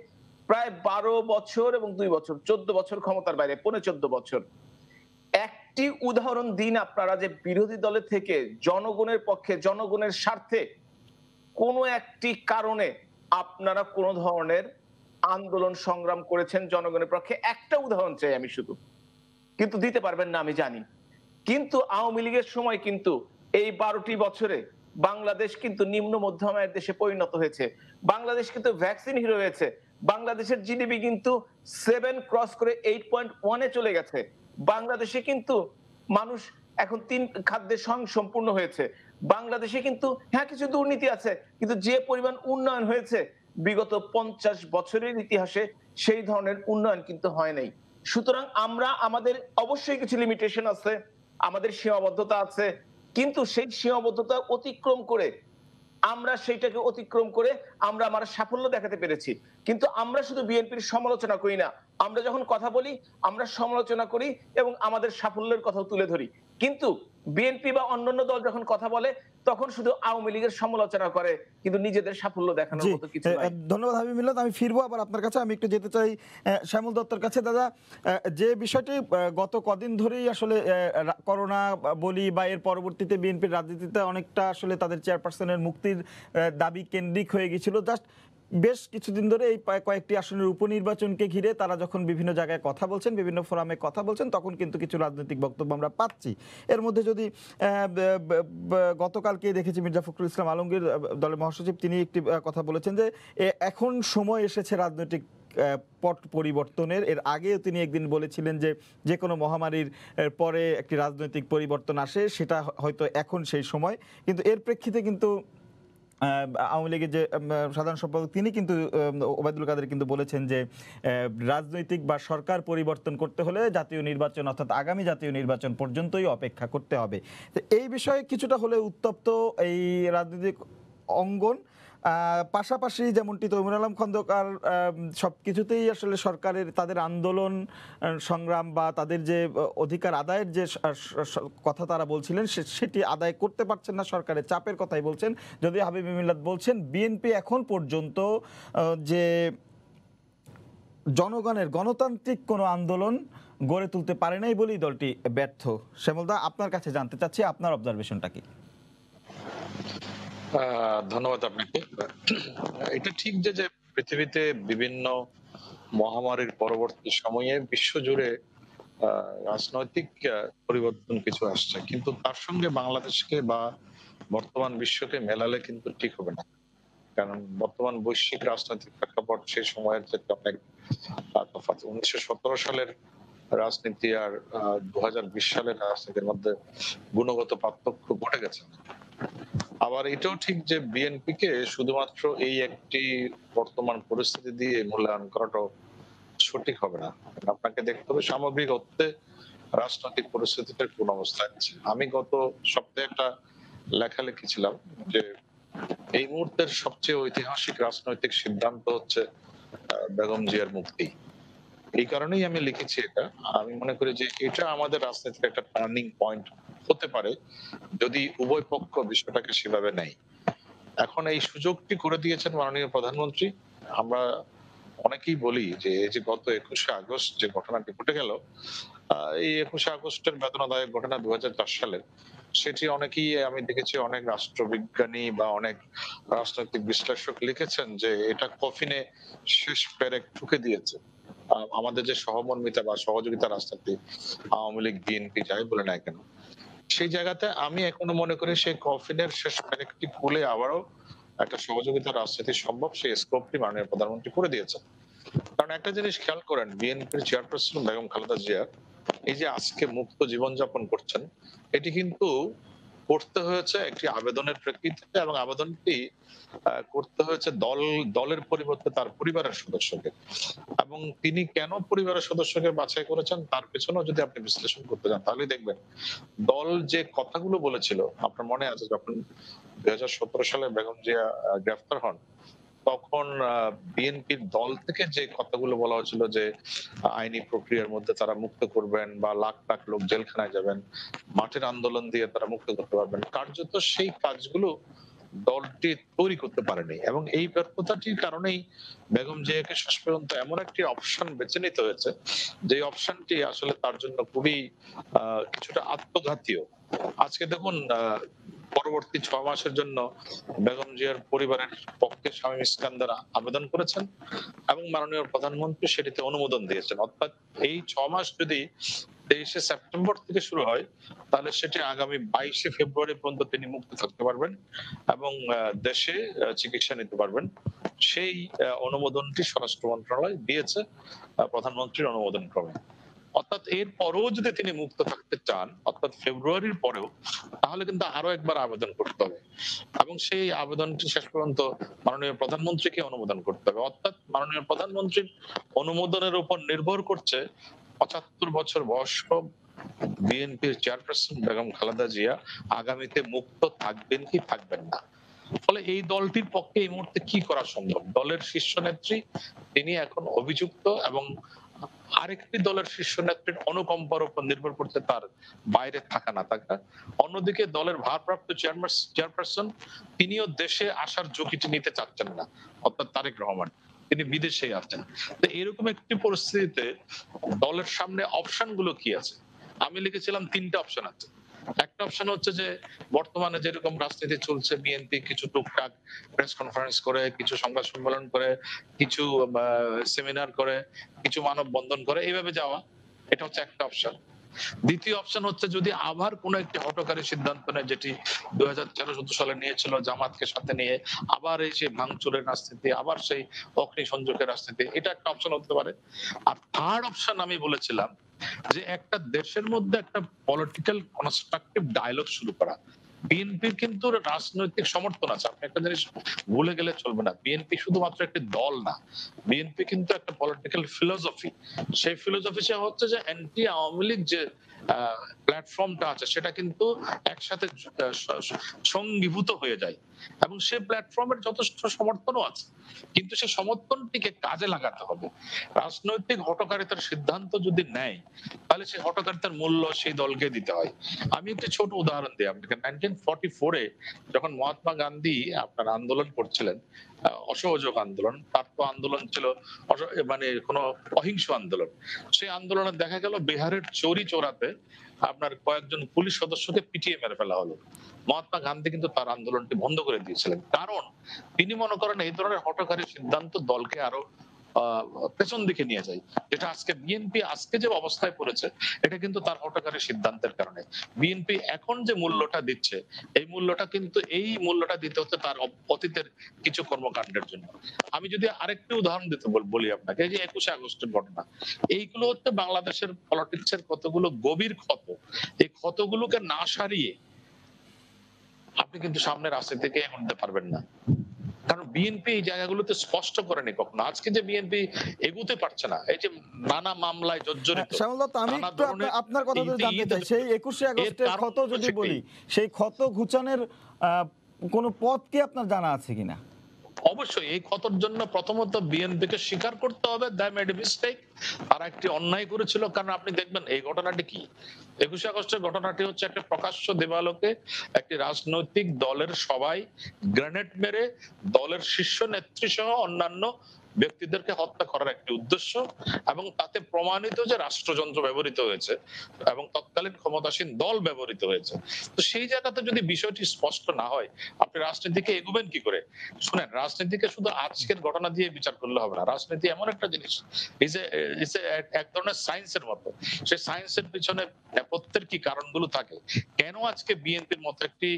প্রায় 12 বছর এবং 2 বছর, 14 বছর ক্ষমতার বাইরে, 14 বছর। একটি উদাহরণ দিন আপনারা যে বিরোধী দলের থেকে জনগণের পক্ষে, জনগণের স্বার্থে কোনো একটি কারণে আপনারা কোন ধরনের আন্দোলন সংগ্রাম করেছেন জনগণের পক্ষে, একটা উদাহরণ চাই আমি শুধু, কিন্তু দিতে পারবেন না আমি জানি। কিন্তু আওয়ামী লীগের সময় কিন্তু এই 12টি বছরে বাংলাদেশ কিন্তু নিম্ন মধ্যম আয়ের দেশে পরিণত হয়েছে, বাংলাদেশ কিন্তু ভ্যাকসিন হিরো হয়েছে, বাংলাদেশের জিডিপি কিন্তু 7 ক্রস করে 8.1-এ চলে গেছে, বাংলাদেশে কিন্তু মানুষ এখন 3 খাদ্যে স্বয়ংসম্পূর্ণ হয়েছে, বাংলাদেশে কিন্তু হ্যাঁ কিছু দুর্নীতি আছে, কিন্তু যে পরিমাণ উন্নয়ন হয়েছে বিগত 50 বছরের ইতিহাসে সেই ধরনের উন্নয়ন কিন্তু হয় নাই। সুতরাং আমরা, আমাদের অবশ্যই কিছু লিমিটেশন আছে, আমাদের সীমাবদ্ধতা আছে, কিন্তু সেই সীমাবদ্ধতা অতিক্রম করে আমরা আমার সাফল্য দেখাতে পেরেছি। কিন্তু আমরা শুধু বিএনপির সমালোচনা করি না, আমরা যখন কথা বলি আমরা সমালোচনা করি এবং আমাদের সাফল্যের কথা তুলে ধরি। কিন্তু বিএনপি বা অন্যান্য দল যখন কথা বলে তখন শুধু আওয়ামী লীগের সমালোচনা করে, কিন্তু নিজেদের সাফল্য দেখানোর জি, মতো কিছু নাই। ধন্যবাদ হাবিব মিল্লাত। আমি ফিরবো আবার আপনার কাছে। আমি একটু যেতে চাই শ্যামল দত্তর কাছে। দাদা, যে বিষয়টি গত কদিন ধরেই আসলে করোনা বলি বা এর পরবর্তীতে বিএনপির রাজনীতিতে অনেকটা আসলে তাদের চেয়ারপারসনের মুক্তির দাবি কেন্দ্রিক হয়ে গিয়েছিল। জাস্ট বেশ কিছুদিন ধরে এই কয়েকটি আসনের উপনির্বাচনকে ঘিরে তারা যখন বিভিন্ন জায়গায় কথা বলছেন, বিভিন্ন ফোরামে কথা বলছেন, তখন কিন্তু কিছু রাজনৈতিক বক্তব্য আমরা পাচ্ছি। এর মধ্যে যদি গতকালকে দেখেছি মির্জা ফখরুল ইসলাম আলমগীর, দলের মহাসচিব, তিনি একটি কথা বলেছেন যে এখন সময় এসেছে রাজনৈতিক পট পরিবর্তনের। এর আগেও তিনি একদিন বলেছিলেন যে যে কোনো মহামারীর পরে একটি রাজনৈতিক পরিবর্তন আসে, সেটা হয়তো এখন সেই সময়। কিন্তু এর প্রেক্ষিতে কিন্তু আওয়ামী লীগের যে সাধারণ সম্পাদক, তিনি কিন্তু ওবায়দুল কাদের কিন্তু বলেছেন যে রাজনৈতিক বা সরকার পরিবর্তন করতে হলে জাতীয় নির্বাচন, অর্থাৎ আগামী জাতীয় নির্বাচন পর্যন্তই অপেক্ষা করতে হবে। তো এই বিষয়ে কিছুটা হলে উত্তপ্ত এই রাজনৈতিক অঙ্গন। পাশাপাশি যেমনটি তৈমুর আলম খন্দকার সব কিছুতেই আসলে সরকারের তাদের আন্দোলন সংগ্রাম বা তাদের যে অধিকার আদায়ের যে কথা তারা বলছিলেন সেটি আদায় করতে পারছেন না, সরকারের চাপের কথাই বলছেন। যদি হাবিব মিল্লাত বলছেন বিএনপি এখন পর্যন্ত যে জনগণের গণতান্ত্রিক কোনো আন্দোলন গড়ে তুলতে পারে নাই বলেই দলটি ব্যর্থ। শ্যামলদা, আপনার কাছে জানতে চাচ্ছি আপনার অবজারভেশনটা কি? ধন্যবাদ আপনাকে। এটা ঠিক যে যে পৃথিবীতে বিভিন্ন মহামারীর পরবর্তী সময়ে বিশ্বজুড়ে রাজনৈতিক পরিবর্তন কিছু আসছে, কিন্তু তার সঙ্গে বাংলাদেশকে বা বর্তমান বিশ্বকে মেলালে কিন্তু ঠিক হবে না। কারণ বর্তমান বৈশ্বিক রাজনৈতিক প্রেক্ষাপট সেই সময়ের থেকে অনেক তফাৎ। 1917 সালের রাজনীতি আর 2020 সালের রাজনীতির মধ্যে গুণগত পার্থক্য ঘটে গেছে। আবার এটাও ঠিক যে বিএনপি কে শুধুমাত্র এই একটি বর্তমান পরিস্থিতি দিয়ে মূল্যায়ন করাটাও সঠিক হবে না। আপনাকে দেখতে হবে সামগ্রিক অর্থে রাজনৈতিক পরিস্থিতিটা কোন অবস্থায় আছে। আমি গত সপ্তাহে একটা লেখা লিখেছিলাম যে এই মুহূর্তের সবচেয়ে ঐতিহাসিক রাজনৈতিক সিদ্ধান্ত হচ্ছে বেগম জিয়ার মুক্তি। এই কারণেই আমি লিখেছি এটা। আমি মনে করি যে এটা আমাদের রাজনীতির একটা টার্নিং পয়েন্ট হতে পারে যদি উভয় পক্ষ বিষয়টাকে সেভাবে নেয়। এখন এই সুযোগটি করে দিয়েছেন মাননীয় প্রধানমন্ত্রী। আমরা অনেকেই বলি যে এই যে গত 21শে আগস্ট যে ঘটনাটি ঘটে গেল, এই 21শে আগস্টের বেদনাদায়ক ঘটনা 2004 সালে, সেটি অনেকেই আমি দেখেছি অনেক রাষ্ট্রবিজ্ঞানী বা অনেক রাজনৈতিক বিশ্লেষক লিখেছেন যে এটা কফিনে শেষ পেরেক ঠুকে দিয়েছে আমাদের যে সহমর্মিতা বা সহযোগিতা রাজনীতি আওয়ামী লীগ বিএনপি যাই বলে না কেন। সেই জায়গাতে আমি এখনো মনে করি সেই কফিনের শেষ পেরেকটি খুলে আবারও একটা সহযোগিতা রাজনীতি সম্ভব, সেই স্কোপটি মাননীয় প্রধানমন্ত্রী করে দিয়েছেন। কারণ একটা জিনিস খেয়াল করেন, বিএনপির চেয়ারপারসন বেগম খালেদা জিয়া এই যে আজকে মুক্ত জীবনযাপন করছেন, এটি কিন্তু করতে হয়েছে একটি আবেদনের প্রেক্ষিতে, এবং আবেদনটি করতে হয়েছে দলের পরিবর্তে তার পরিবারের সদস্যকে। এবং তিনি কেন পরিবারের সদস্যকে বাছাই করেছেন তার পেছনেও যদি আপনি বিশ্লেষণ করতে যান তাহলে দেখবেন দল যে কথাগুলো বলেছিল, আপনার মনে আছে যখন 2017 সালে বেগম জিয়া গ্রেফতার হন, তখন বিএনপির দল থেকে যে কথাগুলো বলা হয়েছিল যে আইনি প্রক্রিয়ার মধ্যে তারা মুক্ত করবেন বা লাখ লাখ লোক জেলখানায় যাবেন, মাঠের আন্দোলন দিয়ে তারা মুক্ত করতে পারবেন, কার্যত সেই কাজগুলো দলটি তৈরি করতে পারেনি। এবং এই ব্যর্থতাটির কারণেই বেগম জিয়াকে শেষ পর্যন্ত এমন একটি অপশন বেছে নিতে হয়েছে যে অপশনটি আসলে তার জন্য খুবই কিছুটা আত্মঘাতীয়। আজকে দেখুন পরবর্তী 6 মাসের জন্য বেগম জিয়ার পরিবারের পক্ষে শামীম ইস্কান্দার আবেদন করেছেন এবং মাননীয় প্রধানমন্ত্রী সেটিতে অনুমোদন দিয়েছেন। অর্থাৎ এই 6 মাস যদি 23শে সেপ্টেম্বর থেকে শুরু হয় তাহলে সেটি আগামী 22শে ফেব্রুয়ারি পর্যন্ত তিনি মুক্ত থাকতে পারবেন এবং দেশে চিকিৎসা নিতে পারবেন। সেই অনুমোদনটি স্বরাষ্ট্র মন্ত্রণালয় দিয়েছে প্রধানমন্ত্রীর অনুমোদন ক্রমে। অর্থাৎ এর পরেও যদি তিনি মুক্ত থাকতে চান, অর্থাৎ ফেব্রুয়ারির পরেও, তাহলে কিন্তু আরো একবার আবেদন করতে হবে এবং সেই আবেদনটি শেষ পর্যন্ত মাননীয় প্রধানমন্ত্রীকে অনুমোদন করতে হবে। অর্থাৎ মাননীয় প্রধানমন্ত্রীর অনুমোদনের উপর নির্ভর করছে 75 বছর বয়স্ক বিএনপির চেয়ারপারসন বেগম খালেদা জিয়া আগামীতে মুক্ত থাকবেন কি থাকবেন না। ফলে এই দলটির পক্ষে এই মুহূর্তে কি করা সম্ভব? দলের শীর্ষ নেত্রী তিনি এখন অভিযুক্ত এবং আরেকটি দলের শীর্ষ নেত্রীর অনুকম্পার উপর নির্ভর করছে তার বাইরে থাকা না থাকা। অন্যদিকে দলের ভারপ্রাপ্ত চেয়ারপারসন তিনিও দেশে আসার ঝুঁকিটি নিতে চাচ্ছেন না, অর্থাৎ তারেক রহমান তিনি বিদেশে আছেন। তো এরকম একটি পরিস্থিতিতে দলের সামনে অপশন গুলো কি আছে? আমি লিখেছিলাম ৩টা অপশন আছে। একটা অপশন হচ্ছে যে বর্তমানে যেরকম রাজনীতি চলছে, বিএনপি কিছু টুকটাক প্রেস কনফারেন্স করে, কিছু সংবাদ সম্মেলন করে, কিছু সেমিনার করে, কিছু মানববন্ধন করে, এইভাবে যাওয়া, এটা হচ্ছে একটা অপশন। দ্বিতীয় অপশন হচ্ছে যদি আবার কোন একটি হঠকারী সিদ্ধান্ত নেয়, যেটি 2013-14 সালে নিয়েছিল জামাতকে সাথে নিয়ে, আবার এই সেই ভাঙচুরের রাজনীতি, আবার সেই অগ্নি সংযোগের রাজনীতি, এটা একটা অপশন হতে পারে। আর থার্ড অপশন আমি বলেছিলাম যে একটা দেশের মধ্যে একটা পলিটিক্যাল কনস্ট্রাকটিভ ডায়ালগ শুরু করা। বিএনপির কিন্তু রাজনৈতিক সমর্থন আছে, আপনি একটা জিনিস ভুলে গেলে চলবে না, বিএনপি শুধুমাত্র একটি দল না, বিএনপি কিন্তু একটা পলিটিক্যাল ফিলোসফি। সেই ফিলোসফি হচ্ছে যে অ্যান্টি আওয়ামী লীগ যে প্ল্যাটফর্মটা আছে সেটা কিন্তু একসাথে সঙ্গীভূত হয়ে যায়, এবং সেই প্ল্যাটফর্মের যথেষ্ট সমর্থনও আছে, কিন্তু সেই সমর্থনটিকে কাজে লাগাতে হবে। রাজনৈতিক হঠকারিতার সিদ্ধান্ত যদি নেয়, তাহলে সেই হঠকারিতার মূল্য সেই দলকে দিতে হয়। আমি একটি ছোট উদাহরণ দিই আপনাকে। 1944-এ যখন মহাত্মা গান্ধী আপনার আন্দোলন করছিলেন, অসহযোগ আন্দোলন, তার তো আন্দোলন ছিল মানে কোনো অহিংস আন্দোলন। সেই আন্দোলনে দেখা গেল বিহারের চৌরি চৌরাতে আপনার কয়েকজন পুলিশ সদস্যকে পিটিয়ে মেরে ফেলা হলো। মহাত্মা গান্ধী কিন্তু তার আন্দোলনটি বন্ধ করে দিয়েছিলেন, কারণ তিনি মনে করেন এই ধরনের হঠকারী সিদ্ধান্ত দলকে আরো পেছন দিকে নিয়ে যায়। যেটা আজকে বিএনপি আজকে যে অবস্থায় পড়েছে, এটা কিন্তু তার হঠকারী সিদ্ধান্তের কারণে। বিএনপি এখন যে মূল্যটা দিচ্ছে, এই মূল্যটা দিতে হচ্ছে তার অতীতের কিছু কর্মকাণ্ডের জন্য। আমি যদি আরেকটি উদাহরণ দিতে বলি আপনাকে, এই যে 21শে আগস্টের ঘটনা, এইগুলো হচ্ছে বাংলাদেশের পলিটিক্সের কতগুলো গভীর ক্ষত। এই ক্ষতগুলোকে না সারিয়ে আপনি কিন্তু সামনে রাজনীতিকে এগোতে পারবেন না, কারণ বিএনপি এই জায়গাগুলোতে স্পষ্ট করেনি কখনো। আজকে যে বিএনপি এগোতে পারছে না, এই যে নানা মামলায় জর্জরিত, শ্যামল দত্ত, আমি নানা একটু ধরনের আপনার কথা যদি জানতে চাই, সেই 21শে এর আগস্টের কারণ ক্ষত যদি হচ্ছে কি? বলি, সেই ক্ষত ঘুচানোর কোনো পথ কি আপনার জানা আছে কিনা? অবশ্যই এই ক্ষতর জন্য প্রথমত বিএনপি কে স্বীকার করতে হবে দ্য মেড মিস্টেক, তারা একটি অন্যায় করেছিল। কারণ আপনি দেখবেন এই ঘটনাটি কি, 21শে আগস্টের ঘটনাটি হচ্ছে একটা প্রকাশ্য দেবালোকে একটি রাজনৈতিক দলের সবাই গ্রেনেড মেরে দলের শীর্ষ নেত্রী সহ অন্যান্য ব্যক্তিদেরকে হত্যা করার একটি উদ্দেশ্য, এবং তাতে প্রমাণিত যে রাষ্ট্রযন্ত্র ব্যবহৃত হয়েছে এবং তৎকালীন ক্ষমতাসীন দল ব্যবহৃত হয়েছে। তো সেই জায়গাতে যদি বিষয়টি স্পষ্ট না হয়, আপনি রাজনীতিকে এগোবেন কি করে? শুনেন, রাজনীতিকে শুধু আজকের ঘটনা দিয়ে বিচার করলে হবে না। রাজনীতি এমন একটা জিনিস, এক ধরনের সায়েন্সের মতো। সেই সায়েন্সের পিছনে নেপথ্যের কি কারণগুলো থাকে, কেন আজকে বিএনপির মতো একটি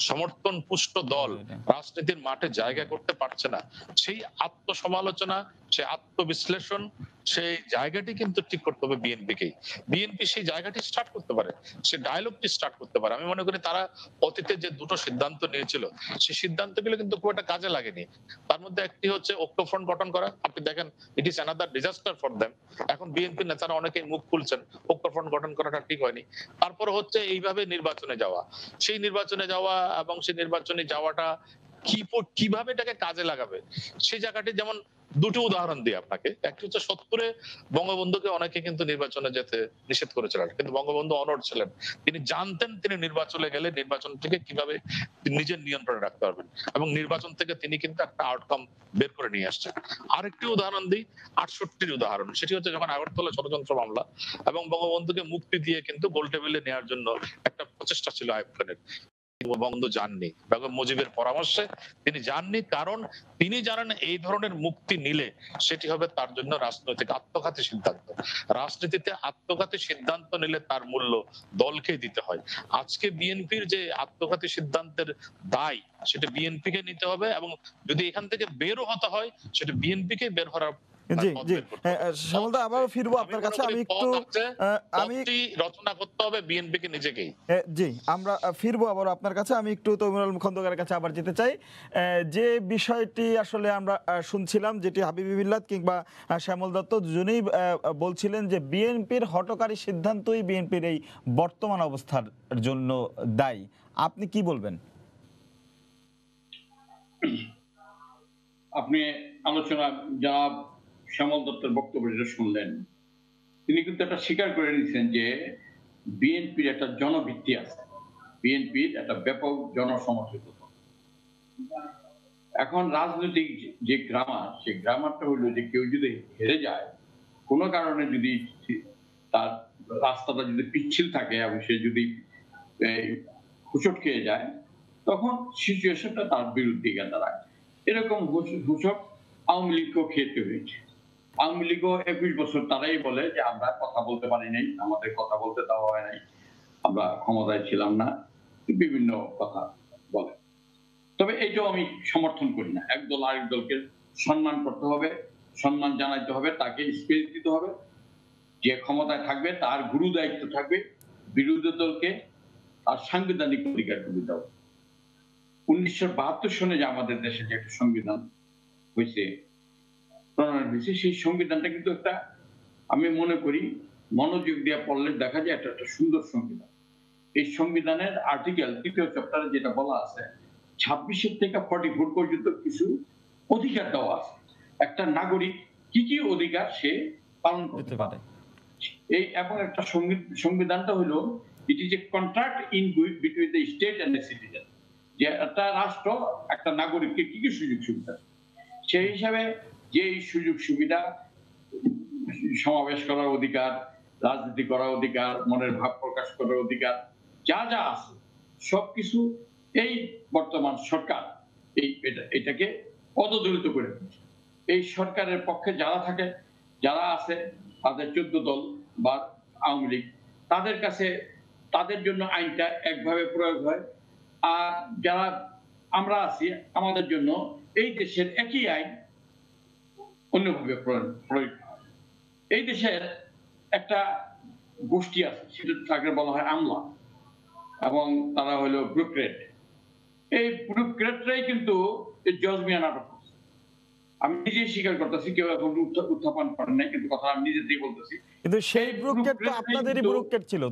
সমর্থন পুষ্ট দল রাজনীতির মাঠে জায়গা করতে পারছে না, সেই আত্মসমালোচনা, সেই আত্মবিশ্লেষণ, সেই জায়গাটি কিন্তু ঠিক করতে হবে বিএনপিকেই। বিএনপি সেই জায়গাটি স্টার্ট করতে পারে, সেই ডায়ালগটি স্টার্ট করতে পারে। আমি মনে করি তারা অতীতে যে দুটো সিদ্ধান্ত নিয়েছিল, সেই সিদ্ধান্তগুলো কিন্তু খুব একটা কাজে লাগেনি। তার মধ্যে একটি হচ্ছে ঐক্যফ্রন্ট গঠন করা। আপনি দেখেন it is another disaster for them. এখন বিএনপি নেতারা অনেকেই মুখ খুলছেন ঐক্যফ্রন্ট গঠন করাটা ঠিক হয়নি। তারপর হচ্ছে এইভাবে নির্বাচনে যাওয়া, সেই নির্বাচনে যাওয়া এবং সেই নির্বাচনে যাওয়াটা কিভাবে এটাকে কাজে লাগাবে, সেই জায়গাটি যেমন দুটো উদাহরণ দিই আপনাকে। একটি হচ্ছে 70-এ বঙ্গবন্ধুকে অনেকে কিন্তু নির্বাচনে যেতে নিষেধ করেছিলেন, কিন্তু বঙ্গবন্ধু অনড় ছিলেন। তিনি জানতেন তিনি নির্বাচনে গেলে নির্বাচন থেকে কিভাবে নিজের নিয়ন্ত্রণে রাখতে পারবেন, এবং নির্বাচন থেকে তিনি কিন্তু একটা আউটকাম বের করে নিয়ে আসছেন। আরেকটি উদাহরণ দিই, 68-র উদাহরণ। সেটি হচ্ছে যখন আগরতলা ষড়যন্ত্র মামলা এবং বঙ্গবন্ধুকে মুক্তি দিয়ে কিন্তু গোল টেবিলে নেওয়ার জন্য একটা প্রচেষ্টা ছিল আইয়ুব খানের। বঙ্গবন্ধু যাননি, বেগম মুজিবের পরামর্শে তিনি যাননি, কারণ তিনি জানেন এই ধরনের মুক্তি নিলে সেটি হবে তার জন্য রাজনৈতিক আত্মঘাতী সিদ্ধান্ত। রাজনীতিতে আত্মঘাতী সিদ্ধান্ত নিলে তার মূল্য দলকেই দিতে হয়। আজকে বিএনপির যে আত্মঘাতী সিদ্ধান্তের দায়, সেটা বিএনপিকে নিতে হবে, এবং যদি এখান থেকে বেরও হতে হয়, সেটা বিএনপিকে বের হওয়ার জি পথ জি, বের করতে হবে। শ্যামল দা, আবারও ফিরবো আমি আপনার মনে কাছে। করি আমি একটু পথ আছে, আমি পথটি রচনা করতে হবে বিএনপিকে নিজেকেই। জি, আমরা ফিরবো আবার আপনার কাছে। আমি একটু তৈমুর আলম খন্দকারের কাছে আবার যেতে চাই। যে বিষয়টি আসলে আমরা শুনছিলাম, যেটি হাবিবি মিল্লাত কিংবা শ্যামল দত্ত দুজনেই বলছিলেন যে বিএনপির হঠকারী সিদ্ধান্তই বিএনপির এই বর্তমান অবস্থার জন্য দায়ী। আপনি কি বলবেন? আপনি আলোচনা যা শ্যামল দত্তের বক্তব্য যেটা শুনলেন, তিনি কিন্তু এটা স্বীকার করে নিয়েছেন যে বিএনপির একটা জনভিত্তি আছে, বিএনপির একটা ব্যাপক জনসমর্থিত। এখন রাজনৈতিক যে গ্রামার, সেই গ্রামারটা হলো যে কেউ যদি হেরে যায়, কোনো কারণে যদি তার রাস্তাটা যদি পিচ্ছিল থাকে এবং সে যদি হুঁচট খেয়ে যায়, তখন সিচুয়েশনটা তার বিরুদ্ধে গিয়ে দাঁড়ায়। এরকম হুঁচট আওয়ামী লীগকেও খেতে হয়েছে। আওয়ামী লীগও 21 বছর তারাই বলে যে আমরা কথা বলতে পারি নাই, আমাদের কথা বলতে দেওয়া হয় নাই, আমরা ক্ষমতায় ছিলাম না, বিভিন্ন কথা বলে। তবে এইটাও আমি সমর্থন করি না। একদল আরেক দলকে সম্মান করতে হবে, সম্মান জানাইতে হবে, তাকে স্পেস দিতে হবে। যে ক্ষমতায় থাকবে তার গুরু দায়িত্ব থাকবে বিরোধী দলকে তার সাংবিধানিক অধিকার করে দেওয়া। 1972 সনে যে আমাদের দেশে যে একটা সংবিধান হয়েছে, প্রণয়ন হয়েছে, সেই সংবিধানটা কিন্তু একটা, আমি মনে করি মনোযোগ দিয়ে পড়লে দেখা যায় একটা সুন্দর সংবিধান। এই সংবিধানের আর্টিকেল 3য় চ্যাপ্টারে যেটা বলা আছে, 26 থেকে 44 পর্যন্ত কিছু অধিকার দেওয়া আছে। একটা নাগরিক কি কি অধিকার সে পালন করতে পারে। এই এবং একটা সংবিধানটা হলো it is a contract in between the state and the citizen, যে একটা রাষ্ট্র একটা নাগরিককে কি কি সুযোগ সুবিধা, সেই হিসাবে যে সুযোগ সুবিধা, সমাবেশ করার অধিকার, রাজনীতি করার অধিকার, মনের ভাব প্রকাশ করার অধিকার, যা যা আছে সবকিছু এই বর্তমান সরকার এটাকে পদদলিত করে দিচ্ছে। এই সরকারের পক্ষে যারা থাকে, যারা আছে, তাদের 14 দল বা আওয়ামী লীগ, তাদের কাছে তাদের জন্য আইনটা একভাবে প্রয়োগ হয়, আর যারা আমরা আছি আমাদের জন্য এই দেশের একই আইন অন্যভাবে প্রয়োগ হয়। এই দেশের একটা গোষ্ঠী আছে, সেটা তাকে বলা হয় আমলা, এবং তারা হলো ব্যুরোক্রেট। এই ব্যুরোক্রেটরাই কিন্তু জজ মিয়া নাটক করছে। আমি নিজেই স্বীকার করতেছি, কেউ এখন উত্থাপন করেন নাই, কিন্তু কথা আমি নিজে দিয়ে বলতেছি। কিন্তু সেই ব্যুরোক্রেট তো আপনাদেরই ব্যুরোক্রেট ছিল।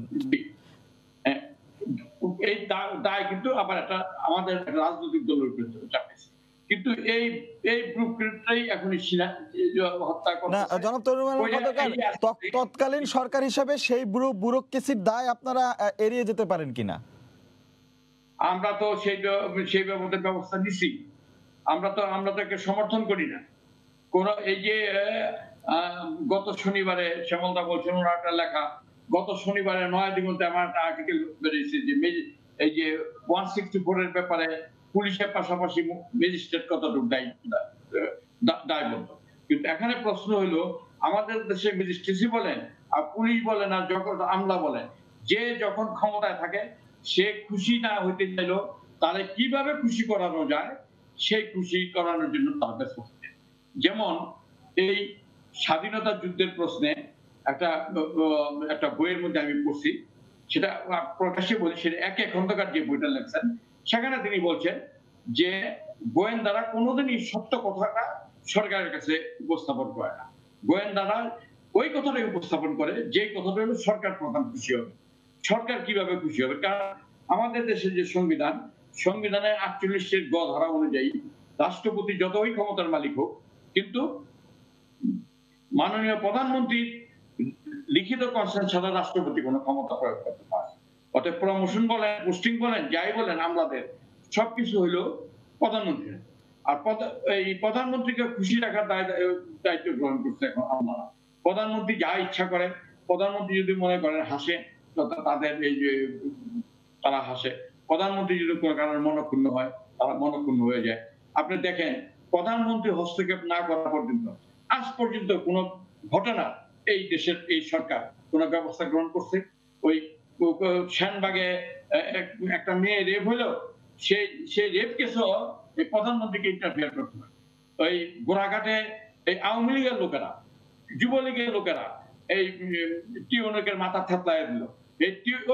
এই দায় কিন্তু আবার একটা আমাদের রাজনৈতিক দলের উপর চাপিয়েছে। কিন্তু এই ব্যুরোক্রেটরাই এখন হত্যা করছে না জনাব তরুণ খন্দকার, তৎকালীন সরকার হিসেবে সেই ব্যুরোক্রেসির দায় আপনারা এড়িয়ে যেতে পারেন কিনা? আমরা তো সেই ব্যবস্থা নিছি। আমরা তো একে সমর্থন করি না। কোন এই যে গত শনিবারে শ্যামলদা বলছেন, ওনার একটা লেখা, গত শনিবারে নয়াদিগন্তে আমার একটা আর্টিকেল বেরিয়েছে যে এই যে 164 এর ব্যাপারে পুলিশের পাশাপাশি ম্যাজিস্ট্রেট কতটুকু দায়বদ্ধ। কিন্তু এখানে প্রশ্ন হলো, আমাদের দেশে ম্যাজিস্ট্রেসি বলেন আর পুলিশ বলেন আর যখন আমলা বলেন, যে যখন ক্ষমতায় থাকে সে খুশি না হইতে চাইলো তাহলে কিভাবে খুশি করানো যায়, সেই খুশি করানোর জন্য তার ব্যস্ত। যেমন এই স্বাধীনতা যুদ্ধের প্রশ্নে একটা বইয়ের মধ্যে আমি পড়ছি, সেটা প্রকাশ্যে বলি, সেটা একে খন্দকার যে বইটা লেখছেন, সেখানে তিনি বলছেন যে গোয়েন্দারা কোনোদিনই সত্য কথাটা সরকারের কাছে উপস্থাপন করে না। গোয়েন্দারা ওই কথাটাই উপস্থাপন করে যে কথাটা হলো সরকার প্রধান খুশি হবে। সরকার কিভাবে খুশি হবে? কারণ আমাদের দেশের যে সংবিধানের 48 গ ধারা অনুযায়ী রাষ্ট্রপতি যতই ক্ষমতার মালিক হোক, কিন্তু মাননীয় প্রধানমন্ত্রীর লিখিত কনসেন্ট ছাড়া রাষ্ট্রপতি কোনো ক্ষমতা প্রয়োগ করতে পারে। অর্থাৎ প্রমোশন বলেন, পোস্টিং বলেন, যাই বলেন, আমলাদের সবকিছু হইলো প্রধানমন্ত্রী। আর এই প্রধানমন্ত্রীকে খুশি রাখার দায়িত্ব গ্রহণ করছে এখন আমলারা। প্রধানমন্ত্রী যা ইচ্ছা করে, প্রধানমন্ত্রী যদি মনে করেন হাসে, তাদের এই যে তারা হাসে। প্রধানমন্ত্রী যদি কোনো কারণে মনক্ষুণ্ণ হয়, তারা মনক্ষুণ্ণ হয়ে যায়। আপনি দেখেন, প্রধানমন্ত্রী হস্তক্ষেপ না করা পর্যন্ত আজ পর্যন্ত কোন ঘটনা এই দেশের এই সরকার কোন ব্যবস্থা গ্রহণ করছে? ওই শ্যানবাগে একটা মেয়ে রেপ হলো, সেই রেপ কেসও এই প্রধানমন্ত্রীকে ইন্টারফেয়ার করতে হয়। ওই গোড়াঘাটে এই আওয়ামী লীগের লোকেরা, যুবলীগের লোকেরা এই টিউনকের মাথা থেতলায় দিল,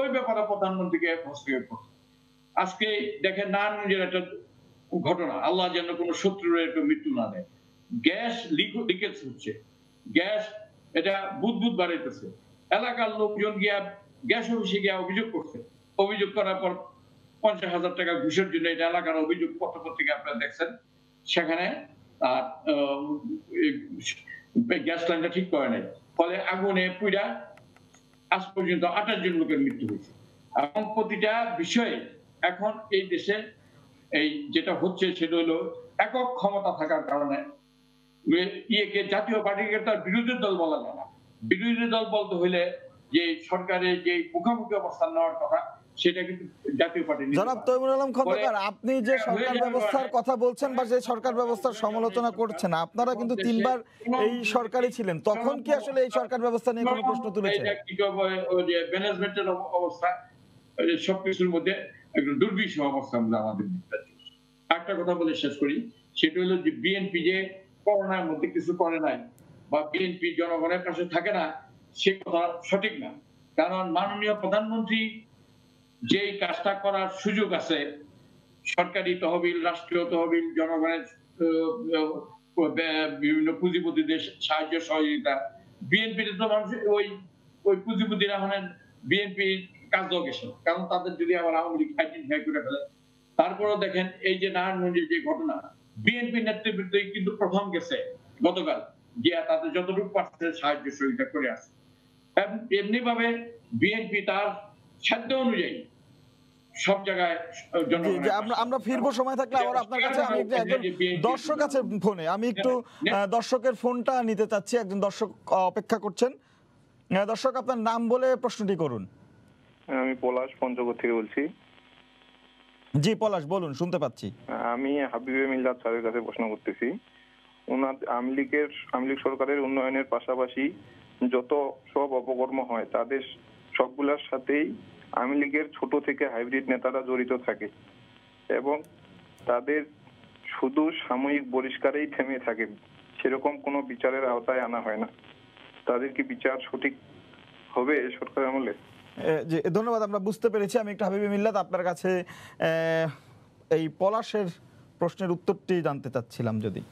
ওই ব্যাপারে প্রধানমন্ত্রীকে হস্তক্ষেপ করছে। আজকে দেখেন নারায়ণগঞ্জের একটা ঘটনা, আল্লাহ যেন কোন শত্রুর একটু মৃত্যু না দেয়, গ্যাস লিকেজ হচ্ছে, গ্যাস এটা বুদবুদ বাড়াইতেছে। এলাকার লোকজন গিয়া গ্যাস অফিসে গিয়া অভিযোগ করছে। অভিযোগ করার পর 50,000 টাকা ঘুষের জন্য, এটা এলাকার অভিযোগ পত্রিকা আপনারা দেখছেন, সেখানে গ্যাস লাইনটা ঠিক করে নাই। ফলে আগুনে পুড়া আজ পর্যন্ত 28 জন লোকের মৃত্যু হয়েছে। এবং প্রতিটা বিষয়ে এখন এই দেশে এই যেটা হচ্ছে সেটা হলো একক ক্ষমতা থাকার কারণে ইয়েকে জাতীয় পার্টিকে তার বিরোধী দল বলা যায় না। বিরোধী দল বলতে হইলে যে সরকারের যে মুখোমুখি অবস্থান নেওয়ার কথা সেটা কিন্তু জাতীয় পার্টি জনাব তৈমুর আলম খন্দকার, আপনি যে সরকার ব্যবস্থার কথা বলছেন বা যে সরকার ব্যবস্থার সমালোচনা করছেন, আপনারা কিন্তু 3 বার এই সরকারে ছিলেন, তখন কি আসলে এই সরকার ব্যবস্থা নিয়ে কোনো প্রশ্ন তুলেছেন? ম্যানেজমেন্টের অবস্থা সবকিছুর মধ্যে একটু দুর্বিষহ অবস্থা আমাদের। একটা কথা বলে শেষ করি, সেটা হলো যে বিএনপি যে করোনার মধ্যে কিছু করে নাই বা বিএনপি জনগণের কাছে থাকে না, সে কথা সঠিক না। কারণ মাননীয় প্রধানমন্ত্রী যেই কাজটা করার সুযোগ আছে, সরকারি তহবিল, রাষ্ট্রীয় তহবিল, জনগণের বিভিন্ন পুঁজিপতিদের সাহায্য সহযোগিতা, বিএনপির তো মানুষ ওই পুঁজিপতিরা হলেন বিএনপি কাজও গেছে, কারণ তাদের যদি আবার আওয়ামী লীগ আইডেন্টিফাই করে ফেলে। তারপরেও দেখেন এই যে নারায়ণগঞ্জের যে ঘটনা, বিএনপি নেতৃত্বে কিন্তু প্রথম গেছে গতকাল, গিয়া তাদের যতটুকু পারছে সাহায্য সহযোগিতা করে আসে। এমনি ভাবে বিএনপি তার সাধ্য অনুযায়ী সব জায়গায় আমরা ফিরবো সময় থাকলে আবার আপনার কাছে। আমি একজন দর্শক আছে ফোনে, আমি একটু দর্শকের ফোনটা নিতে চাচ্ছি। একজন দর্শক অপেক্ষা করছেন। দর্শক, আপনার নাম বলে প্রশ্নটি করুন। আমি পলাশ পঞ্চগড় থেকে বলছি। জি পলাশ, বলুন, শুনতে পাচ্ছি। আমি হাবিবে মিল্লাত স্যারের কাছে প্রশ্ন করতেছি। ওনার আওয়ামী লীগ সরকারের উন্নয়নের পাশাপাশি যত সব অপকর্ম হয় তাদের সবগুলোর সাথেই আওয়ামী লীগের ছোট থেকে হাইব্রিড নেতারা জড়িত থাকে এবং তাদের শুধু সাময়িক বহিষ্কারেই থেমে থাকে, সেরকম কোনো বিচারের আওতায় আনা হয় না। তাদের কি বিচার সঠিক হবে সরকার আমলে? জি ধন্যবাদ, আমরা বুঝতে পেরেছি। আমি একটু হাবিবে মিল্লাত আপনার কাছে এই পলাশের প্রশ্নের উত্তরটি জানতে চাচ্ছিলাম, যদি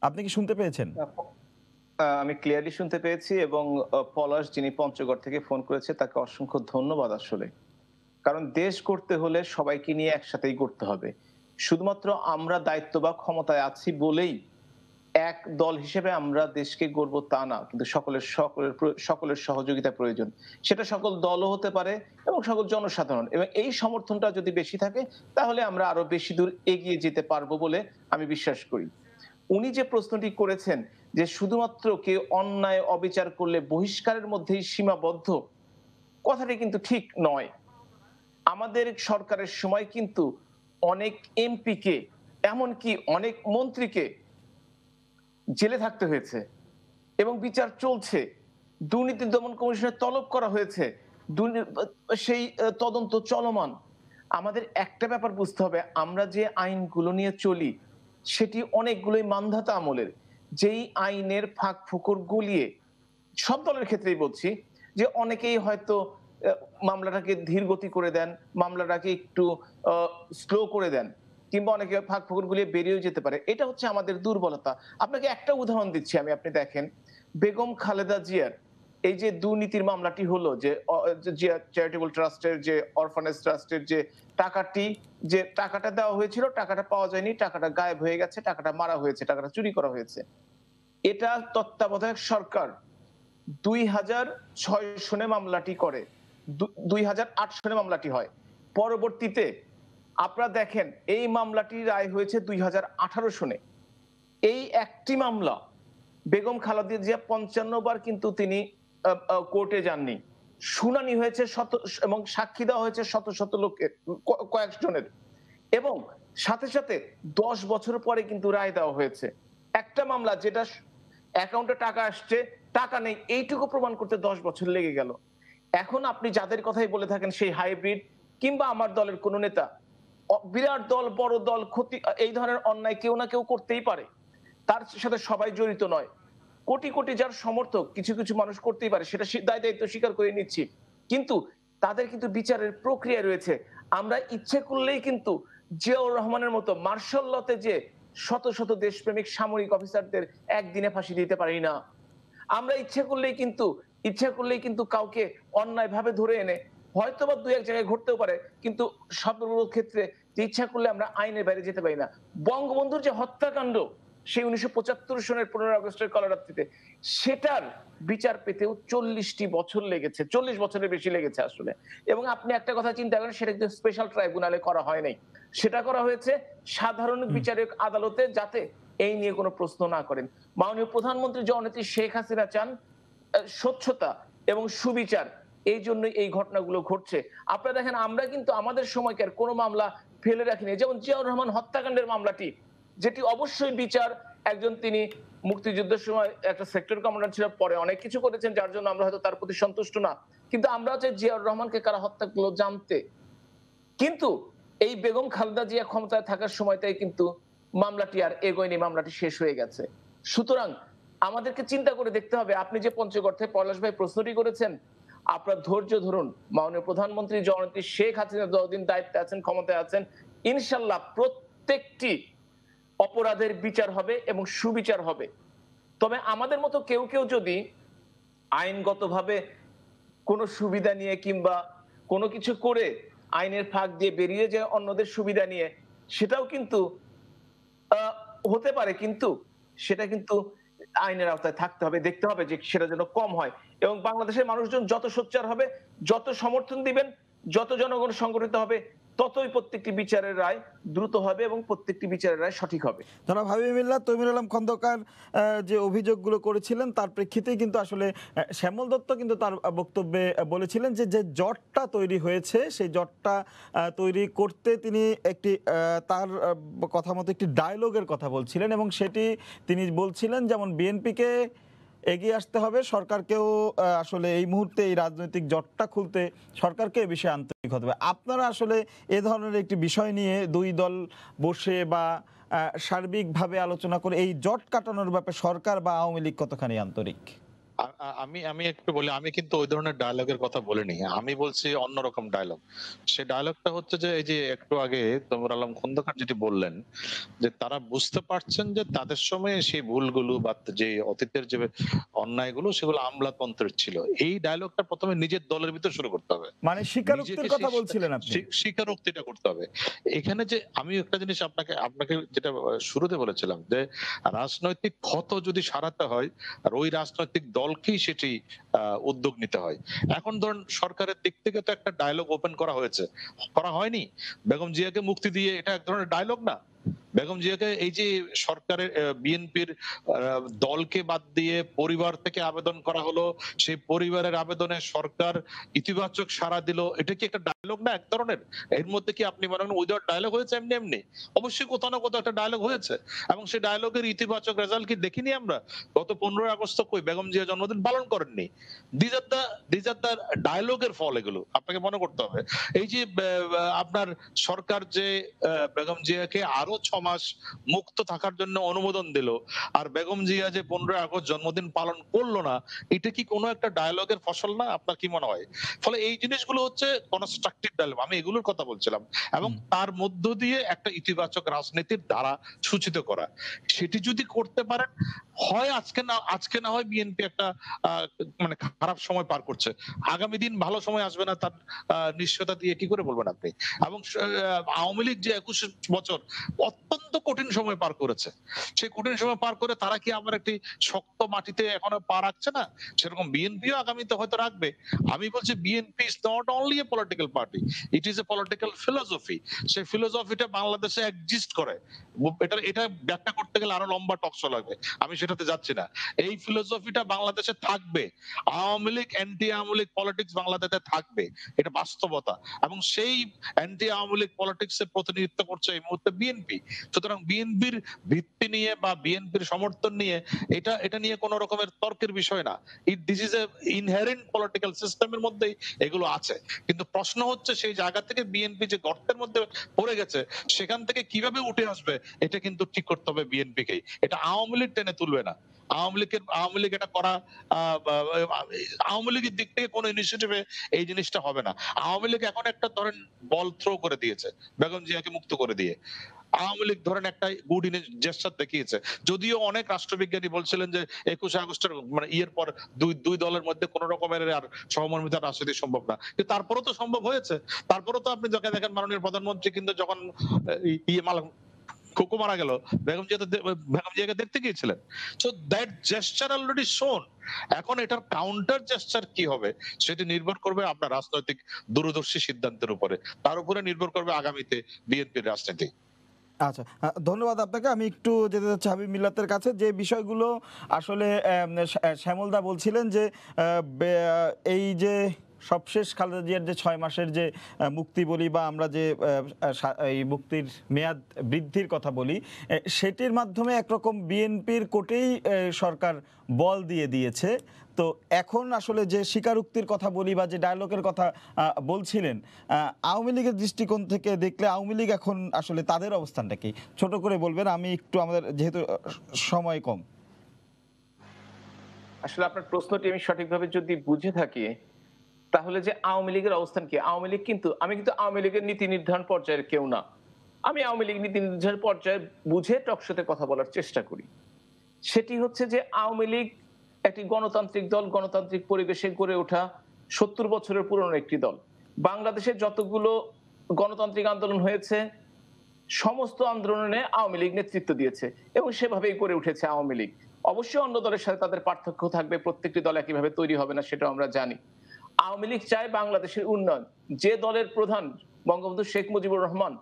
আপনি কি শুনতে পেয়েছেন? আমি ক্লিয়ারলি শুনতে পেয়েছি এবং পলাশ যিনি পঞ্চগড় থেকে ফোন করেছে তাকে অসংখ্য ধন্যবাদ। আসলে কারণ দেশ করতে হলে সবাইকে নিয়ে একসাথেই করতে হবে। শুধুমাত্র আমরা দায়িত্ব বা ক্ষমতায় আছি বলেই এক দল হিসেবে আমরা দেশকে গড়ব তা না, কিন্তু সকলের সহযোগিতা প্রয়োজন। সেটা সকল দলও হতে পারে এবং সকল জনসাধারণ, এবং এই সমর্থনটা যদি বেশি থাকে তাহলে আমরা আরো বেশি দূর এগিয়ে যেতে পারবো বলে আমি বিশ্বাস করি। উনি যে প্রশ্নটি করেছেন যে শুধুমাত্র কেউ অন্যায় অবিচার করলে বহিষ্কারের মধ্যেই সীমাবদ্ধ, কথাটি কিন্তু ঠিক নয়। আমাদের সরকারের সময় কিন্তু অনেক এমপিকে, এমনকি অনেক মন্ত্রীকে জেলে থাকতে হয়েছে এবং বিচার চলছে। দুর্নীতি দমন কমিশনের তলব করা হয়েছে, সেই তদন্ত চলমান। আমাদের একটা ব্যাপার বুঝতে হবে, আমরা যে আইনগুলো নিয়ে চলি সেটি অনেকগুলোই মানধাতা আমলের, যেই আইনের ফাঁক ফোকর গলিয়ে, সব দলের ক্ষেত্রেই বলছি, যে অনেকেই হয়তো মামলাটাকে ধীর গতি করে দেন, মামলাটাকে একটু স্লো করে দেন, কিংবা অনেকে ফাঁক ফোকর গুলিয়ে বেরিয়েও যেতে পারে। এটা হচ্ছে আমাদের দুর্বলতা। আপনাকে একটা উদাহরণ দিচ্ছি আমি, আপনি দেখেন বেগম খালেদা জিয়ার এই যে দুর্নীতির মামলাটি হলো, যে জিয়া চ্যারিটেবল ট্রাস্টের, যে অরফানেজ ট্রাস্টের যে টাকাটা দেওয়া হয়েছিল, টাকাটা পাওয়া যায়নি, টাকাটা গায়েব হয়ে গেছে, টাকাটা মারা হয়েছে, টাকাটা চুরি করা হয়েছে। এটা তত্ত্বাবধায়ক সরকার 2006 সনে মামলাটি করে, 2008 সনে মামলাটি হয়। পরবর্তীতে আপনারা দেখেন এই মামলাটির রায় হয়েছে 2018 সনে। এই একটি মামলা বেগম খালেদা জিয়া 55 বার কিন্তু তিনি কোর্টে যাননি। শুনানি হয়েছে এবং সাক্ষী দেওয়া হয়েছে শত শত লোকের, কয়েকজনের, এবং সাথে সাথে 10 বছর পরে কিন্তু রায় দেওয়া হয়েছে। একটা মামলা যেটা অ্যাকাউন্টে টাকা আসছে, টাকা নেই, এইটুকু প্রমাণ করতে 10 বছর লেগে গেল। এখন আপনি যাদের কথাই বলে থাকেন, সেই হাইব্রিড কিংবা আমার দলের কোন নেতা, বিরাট দল, বড় দল, ক্ষতি, এই ধরনের অন্যায় কেউ না কেউ করতেই পারে, তার সাথে সবাই জড়িত নয়। কোটি কোটি যার সমর্থক, কিছু কিছু মানুষ করতেই পারে, সেটা দায়িত্ব স্বীকার করে নিচ্ছি, কিন্তু তাদের কিন্তু বিচারের প্রক্রিয়া রয়েছে। আমরা ইচ্ছে করলেই কিন্তু জিয়াউর রহমানের মতো মার্শাল লতে যে শত শত দেশপ্রেমিক সামরিক অফিসারদের একদিনে ফাঁসি দিতে পারি না। আমরা ইচ্ছে করলেই কিন্তু কাউকে অন্যায় ভাবে ধরে এনে, হয়তো বা 2-1 জায়গায় ঘটতেও পারে, কিন্তু সবগুলো ক্ষেত্রে যে ইচ্ছা করলে আমরা আইনের বাইরে যেতে পারি না। বঙ্গবন্ধুর যে হত্যাকাণ্ড, সেই 1975 সনের 15 আগস্টের কালরাত্রিতে, সেটার বিচার পেতেও 40টি বছর লেগেছে, 40 বছরের বেশি লেগেছে আসলে। এবং আপনি একটা কথা চিন্তা করেন, সেটা কিন্তু স্পেশাল ট্রাইব্যুনালে করা হয় নাই, সেটা করা হয়েছে সাধারণ বিচারিক আদালতে, যাতে এই নিয়ে কোনো প্রশ্ন না করেন। মাননীয় প্রধানমন্ত্রী জননেত্রী শেখ হাসিনা চান স্বচ্ছতা এবং সুবিচার, এই জন্যই এই ঘটনাগুলো ঘটছে। আপনারা দেখেন, আমরা কিন্তু আমাদের সময়কার কোনো মামলা ফেলে রাখিনি। যেমন জিয়াউর রহমান হত্যাকাণ্ডের মামলাটি, যেটি অবশ্যই বিচার, একজন তিনি মুক্তিযুদ্ধের সময় একটা সেক্টর কমান্ডার ছিল, পরে অনেক কিছু করেছেন যার জন্য আমরা হয়তো তার প্রতি সন্তুষ্ট না, কিন্তু আমরা চাই জিয়াউর রহমানকে কারা হত্যা করলো জানতে। কিন্তু এই বেগম খালেদা জিয়া ক্ষমতায় থাকার সময়টাই কিন্তু মামলাটি আর এগোয়নি, মামলাটি শেষ হয়ে গেছে। সুতরাং আমাদেরকে চিন্তা করে দেখতে হবে। আপনি যে পঞ্চগড়ে পলাশ ভাই প্রশ্নটি করেছেন, আপনার ধৈর্য ধরুন। মাননীয় প্রধানমন্ত্রী জননেত্রী শেখ হাসিনা যতদিন দায়িত্বে আছেন, ক্ষমতায় আছেন, ইনশাল্লাহ প্রত্যেকটি অপরাধের বিচার হবে এবং সুবিচার হবে। তবে আমাদের মতো কেউ কেউ যদি আইনগতভাবে কোনো সুবিধা নিয়ে কিংবা কোনো কিছু করে আইনের ফাঁক দিয়ে বেরিয়ে যায় অন্যদের সুবিধা নিয়ে, সেটাও কিন্তু হতে পারে, কিন্তু সেটা কিন্তু আইনের আওতায় থাকতে হবে, দেখতে হবে যে সেটা যেন কম হয়। এবং বাংলাদেশের মানুষজন যত সোচ্চার হবে, যত সমর্থন দিবেন, যত জনগণ সংগঠিত হবে, ততই প্রত্যেকটি বিচারের রায় দ্রুত হবে এবং প্রত্যেকটি বিচারের রায় সঠিক হবে। জনাব হাবিব মিল্লাত, তৈমুর আলম খন্দকার যে অভিযোগগুলো করেছিলেন তার প্রেক্ষিতেই কিন্তু আসলে শ্যামল দত্ত কিন্তু তার বক্তব্যে বলেছিলেন যে যে জটটা তৈরি হয়েছে, সেই জটটা তৈরি করতে তিনি একটি তার কথা মতো একটি ডায়লগের কথা বলছিলেন, এবং সেটি তিনি বলছিলেন যেমন বিএনপিকে এগিয়ে আসতে হবে, সরকারকেও আসলে এই মুহূর্তে এই রাজনৈতিক জটটা খুলতে সরকারকে এ বিষয়ে আন্তরিক হতে হবে। আপনারা আসলে এ ধরনের একটি বিষয় নিয়ে দুই দল বসে বা সার্বিকভাবে আলোচনা করে এই জট কাটানোর ব্যাপারে সরকার বা আওয়ামী লীগ কতখানি আন্তরিক? আমি আমি একটু বলি, আমি কিন্তু ওই ধরনের ডায়লগের কথা বলিনি, আমি বলছি অন্যরকম ডায়লগ। সে ডায়লগটা হচ্ছে যে এই যে একটু আগে তৈমুর আলম খন্দকার যেটি বললেন, যে তারা বুঝতে পারছেন যে তাদের সময়ে সেই ভুলগুলো বা যে অতীতের যে অন্যায়গুলো সেগুলো আমলাতন্ত্রের ছিল। এই ডায়লগটা প্রথমে নিজের দলের ভিতর শুরু করতে হবে, মানে স্বীকারোক্তির কথা বলছিলেন আপনি? স্বীকারোক্তিটা করতে হবে। এখানে যে আমি একটা জিনিস আপনাকে আপনাকে যেটা শুরুতে বলেছিলাম, যে রাজনৈতিক ক্ষত যদি সারাতে হয়, আর ওই রাজনৈতিক দলকেই সেটি উদ্যোগ নিতে হয়। এখন ধরুন সরকারের দিক থেকে তো একটা ডায়লগ ওপেন করা হয়েছে, করা হয়নি? বেগম জিয়াকে মুক্তি দিয়ে, এটা এক ধরনের ডায়লগ না? বেগম জিয়াকে এই যে সরকারের বিএনপির দলকে বাদ দিয়ে পরিবার থেকে আবেদন করা হলো, সেই পরিবারের আবেদনে সরকার ইতিবাচক সাড়া দিল, এটা কি একটা ডায়লগ না এক ধরনের? এর মধ্যে কি আপনি মনে করেন উইদাউট ডায়লগ হয়েছে এমনি এমনি? অবশ্যই কোথাও না কোথাও একটা ডায়লগ হয়েছে, এবং সেই ডায়লগের ইতিবাচক রেজাল্ট কি দেখিনি আমরা? গত 15 আগস্ট তো কই বেগম জিয়া জন্মদিন পালন করেননি। দিজ আর দ্য ডায়লগের ফল এগুলো, আপনাকে মনে করতে হবে। এই যে আপনার সরকার যে বেগম জিয়াকে আরো 6 মাস মুক্ত থাকার জন্য অনুমোদন দিল, আর বেগম জিয়া যে 15 আগস্ট জন্মদিন পালন করলো না, এটা কি কোনো একটা ডায়লগের ফসল না? আপনার কি মনে হয়? ফলে এই জিনিসগুলো হচ্ছে কনস্ট্রাকটিভ ডায়লগ, আমি এগুলোর কথা বলছিলাম। এবং তার মধ্য দিয়ে একটা ইতিবাচক রাজনীতির ধারা সূচিত করা, সেটি যদি করতে পারেন, হয় আজকে না হয় বিএনপি একটা মানে খারাপ সময় পার করছে, আগামী দিন ভালো সময় আসবে না তার নিশ্চয়তা দিয়ে কি করে বলবেন আপনি? এবং আওয়ামী লীগ যে 21 বছর অত্যন্ত কঠিন সময় পার করেছে, সেই কঠিন সময় পার করে তারা কি আবার একটি শক্ত মাটিতে এখনো পা রাখছে না? সেরকম বিএনপিও আগামীতে হয়তো রাখবে। আমি বলছি BNP is not only a political party, it is a political philosophy. সেই ফিলোসফিটা বাংলাদেশে এক্সিস্ট করে, এটা ব্যাখ্যা করতে গেলে আরো লম্বা টকশো লাগবে, আমি সেটাতে যাচ্ছি না। এই ফিলোসফিটা বাংলাদেশে থাকবে, আওয়ামী লীগ অ্যান্টি আওয়ামী লীগ পলিটিক্স বাংলাদেশে থাকবে, এটা বাস্তবতা। এবং সেই অ্যান্টি আওয়ামী লীগ পলিটিক্স এর প্রতিনিধিত্ব করছে এই মুহূর্তে বিএনপি। সুতরাং বিএনপির ভিত্তি নিয়ে বা বিএনপির সমর্থন নিয়ে এটা নিয়ে কোন রকমের তর্কের বিষয় না। This is a inherent political সিস্টেমের মধ্যেই এগুলো আছে। কিন্তু প্রশ্ন হচ্ছে সেই জায়গা থেকে বিএনপি যে গর্তের মধ্যে পড়ে গেছে, সেখান থেকে কিভাবে উঠে আসবে, এটা কিন্তু ঠিক করতে হবে বিএনপিকেই। এটা আওয়ামী লীগ টেনে তুলবে না। আওয়ামী লীগ এটা করা, আওয়ামী লীগের দিক থেকে কোনো ইনিশিয়েটিভে এই জিনিসটা হবে না। আওয়ামী লীগ এখন একটা ধরেন বল থ্রো করে দিয়েছে বেগম জিয়াকে মুক্ত করে দিয়ে, আওয়ামী লীগ ধরেন একটা গুড জেস্টার দেখিয়েছে। যদিও অনেক রাষ্ট্রবিজ্ঞানী বলছিলেন যে 21 আগস্টের মানে ইয়ের পর দুই দলের মধ্যে কোন রকমের আর সহমর্মিতা রাজনীতি সম্ভব না, কিন্তু তারপরেও তো সম্ভব হয়েছে। তারপরেও তো আপনি দেখেন মাননীয় প্রধানমন্ত্রী কিন্তু যখন খোকো মারা গেল, বেগম জিয়াকে দেখতে গিয়েছিলেন। সো দ্যাট জেস্টার অলরেডি শোন। এখন এটার কাউন্টার জেস্টার কি হবে সেটি নির্ভর করবে আপনার রাজনৈতিক দূরদর্শী সিদ্ধান্তের উপরে, তার উপরে নির্ভর করবে আগামীতে বিএনপির রাজনীতি। আচ্ছা, ধন্যবাদ আপনাকে। আমি একটু যেতে চাচ্ছি হাবিব মিল্লাতের কাছে, যে বিষয়গুলো আসলে শ্যামলদা বলছিলেন যে এই যে সবশেষ খালেদা জিয়ার যে 6 মাসের যে মুক্তি বলি বা আমরা যে এই মুক্তির মেয়াদ বৃদ্ধির কথা বলি, সেটির মাধ্যমে একরকম বিএনপির কোটেই সরকার বল দিয়ে দিয়েছে। তো এখন আসলে যে স্বীকারোক্তির কথা বলি বা যে ডায়ালগের কথা বলছিলেন, আওয়ামী লীগের দৃষ্টিকোণ থেকে দেখলে আওয়ামী লীগ এখন আসলে তাদের অবস্থানটা কি, ছোট করে বলবেন, আমি একটু, আমাদের যেহেতু সময় কম। আসলে আপনার প্রশ্নটি আমি সঠিকভাবে যদি বুঝে থাকি, তাহলে যে আওয়ামী লীগের অবস্থান কি, আওয়ামী লীগ কিন্তু, আমি কিন্তু আওয়ামী লীগের নীতি নির্ধারণ পর্যায়ের কেউ না। আমি আওয়ামী লীগ নীতি নির্ধারণ পর্যায়ে বুঝে টকশোতে কথা বলার চেষ্টা করি। সেটি হচ্ছে যে আওয়ামী লীগ একটি গণতান্ত্রিক দল, গণতান্ত্রিক পরিবেশে গড়ে ওঠা 70 বছরের পুরনো একটি দল। বাংলাদেশে যতগুলো গণতান্ত্রিক আন্দোলন হয়েছে সমস্ত আন্দোলনে আওয়ামী লীগ নেতৃত্ব দিয়েছে এবং সেভাবেই গড়ে উঠেছে আওয়ামী লীগ। অবশ্যই অন্য দলের সাথে তাদের পার্থক্য থাকবে, প্রত্যেকটি দল একইভাবে তৈরি হবে না, সেটা আমরা জানি। আওয়ামী লীগ চায় বাংলাদেশের উন্নয়ন। যে দলের প্রধান বঙ্গবন্ধু শেখ মুজিবুর রহমান,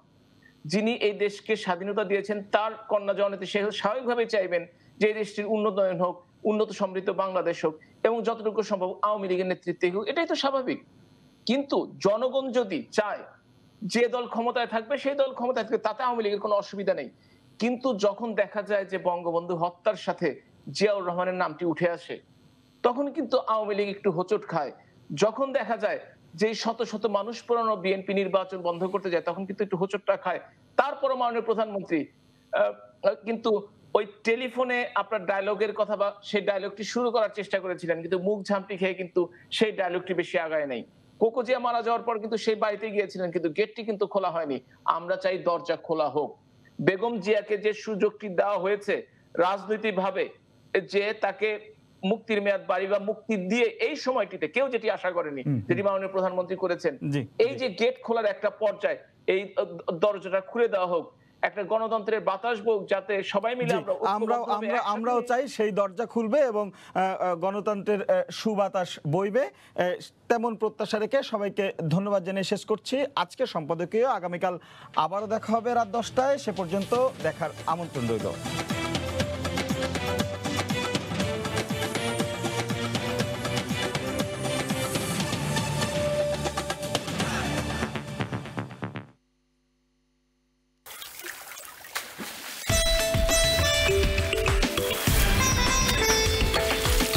যিনি এই দেশকে স্বাধীনতা দিয়েছেন, তার কন্যা জননেত্রী সে স্বাভাবিকভাবেই চাইবেন যে এই দেশটির উন্নয়ন হোক, উন্নত সমৃদ্ধ বাংলাদেশ হোক এবং যতটুকু সম্ভব আওয়ামী লীগের নেতৃত্বে হোক, এটাই তো স্বাভাবিক। কিন্তু জনগণ যদি চায় যে দল ক্ষমতায় থাকবে সেই দল ক্ষমতায় থাকবে, তাতে আওয়ামী লীগের কোনো অসুবিধা নেই। কিন্তু যখন দেখা যায় যে বঙ্গবন্ধু হত্যার সাথে জিয়াউর রহমানের নামটি উঠে আসে, তখন কিন্তু আওয়ামী লীগ একটু হোঁচট খায়। যখন দেখা যায় যে শত শত মানুষ পুরানো বিএনপি নির্বাচন বন্ধ করতে যায়, তখন কিন্তু একটু হোঁচটটা খায়। তারপরও মাননীয় প্রধানমন্ত্রী কিন্তু ওই টেলিফোনে আপনার ডায়লগের কথা বা সেই ডায়লগটি শুরু করার চেষ্টা করেছিলেন, কিন্তু মুখ ঝামটি খেয়ে কিন্তু সেই ডায়লগটি বেশি আগায় নাই। কোকো জিয়া মারা যাওয়ার পর কিন্তু সেই বাড়িতে গিয়েছিলেন, কিন্তু গেটটি কিন্তু খোলা হয়নি। আমরা চাই দরজা খোলা হোক। বেগম জিয়াকে যে সুযোগটি দেওয়া হয়েছে রাজনৈতিকভাবে, যে তাকে মুক্তির মেয়াদ বাড়ি বা মুক্তি দিয়ে এই সময়টিতে কেউ যেটি আশা করেনি, যেটি মাননীয় প্রধানমন্ত্রী করেছেন, এই যে গেট খোলার একটা পর্যায়ে এই দরজাটা খুলে দেওয়া হোক, একটা গণতন্ত্রের বাতাস বউক, যাতে সবাই মিলে আমরাও চাই সেই দরজা খুলবে এবং গণতন্ত্রের সুবাতাস বইবে, তেমন প্রত্যাশা রেখে সবাইকে ধন্যবাদ জানিয়ে শেষ করছি আজকে সম্পাদকীয়। আগামীকাল আবারও দেখা হবে রাত 10টায়, সে পর্যন্ত দেখার আমন্ত্রণ রইল।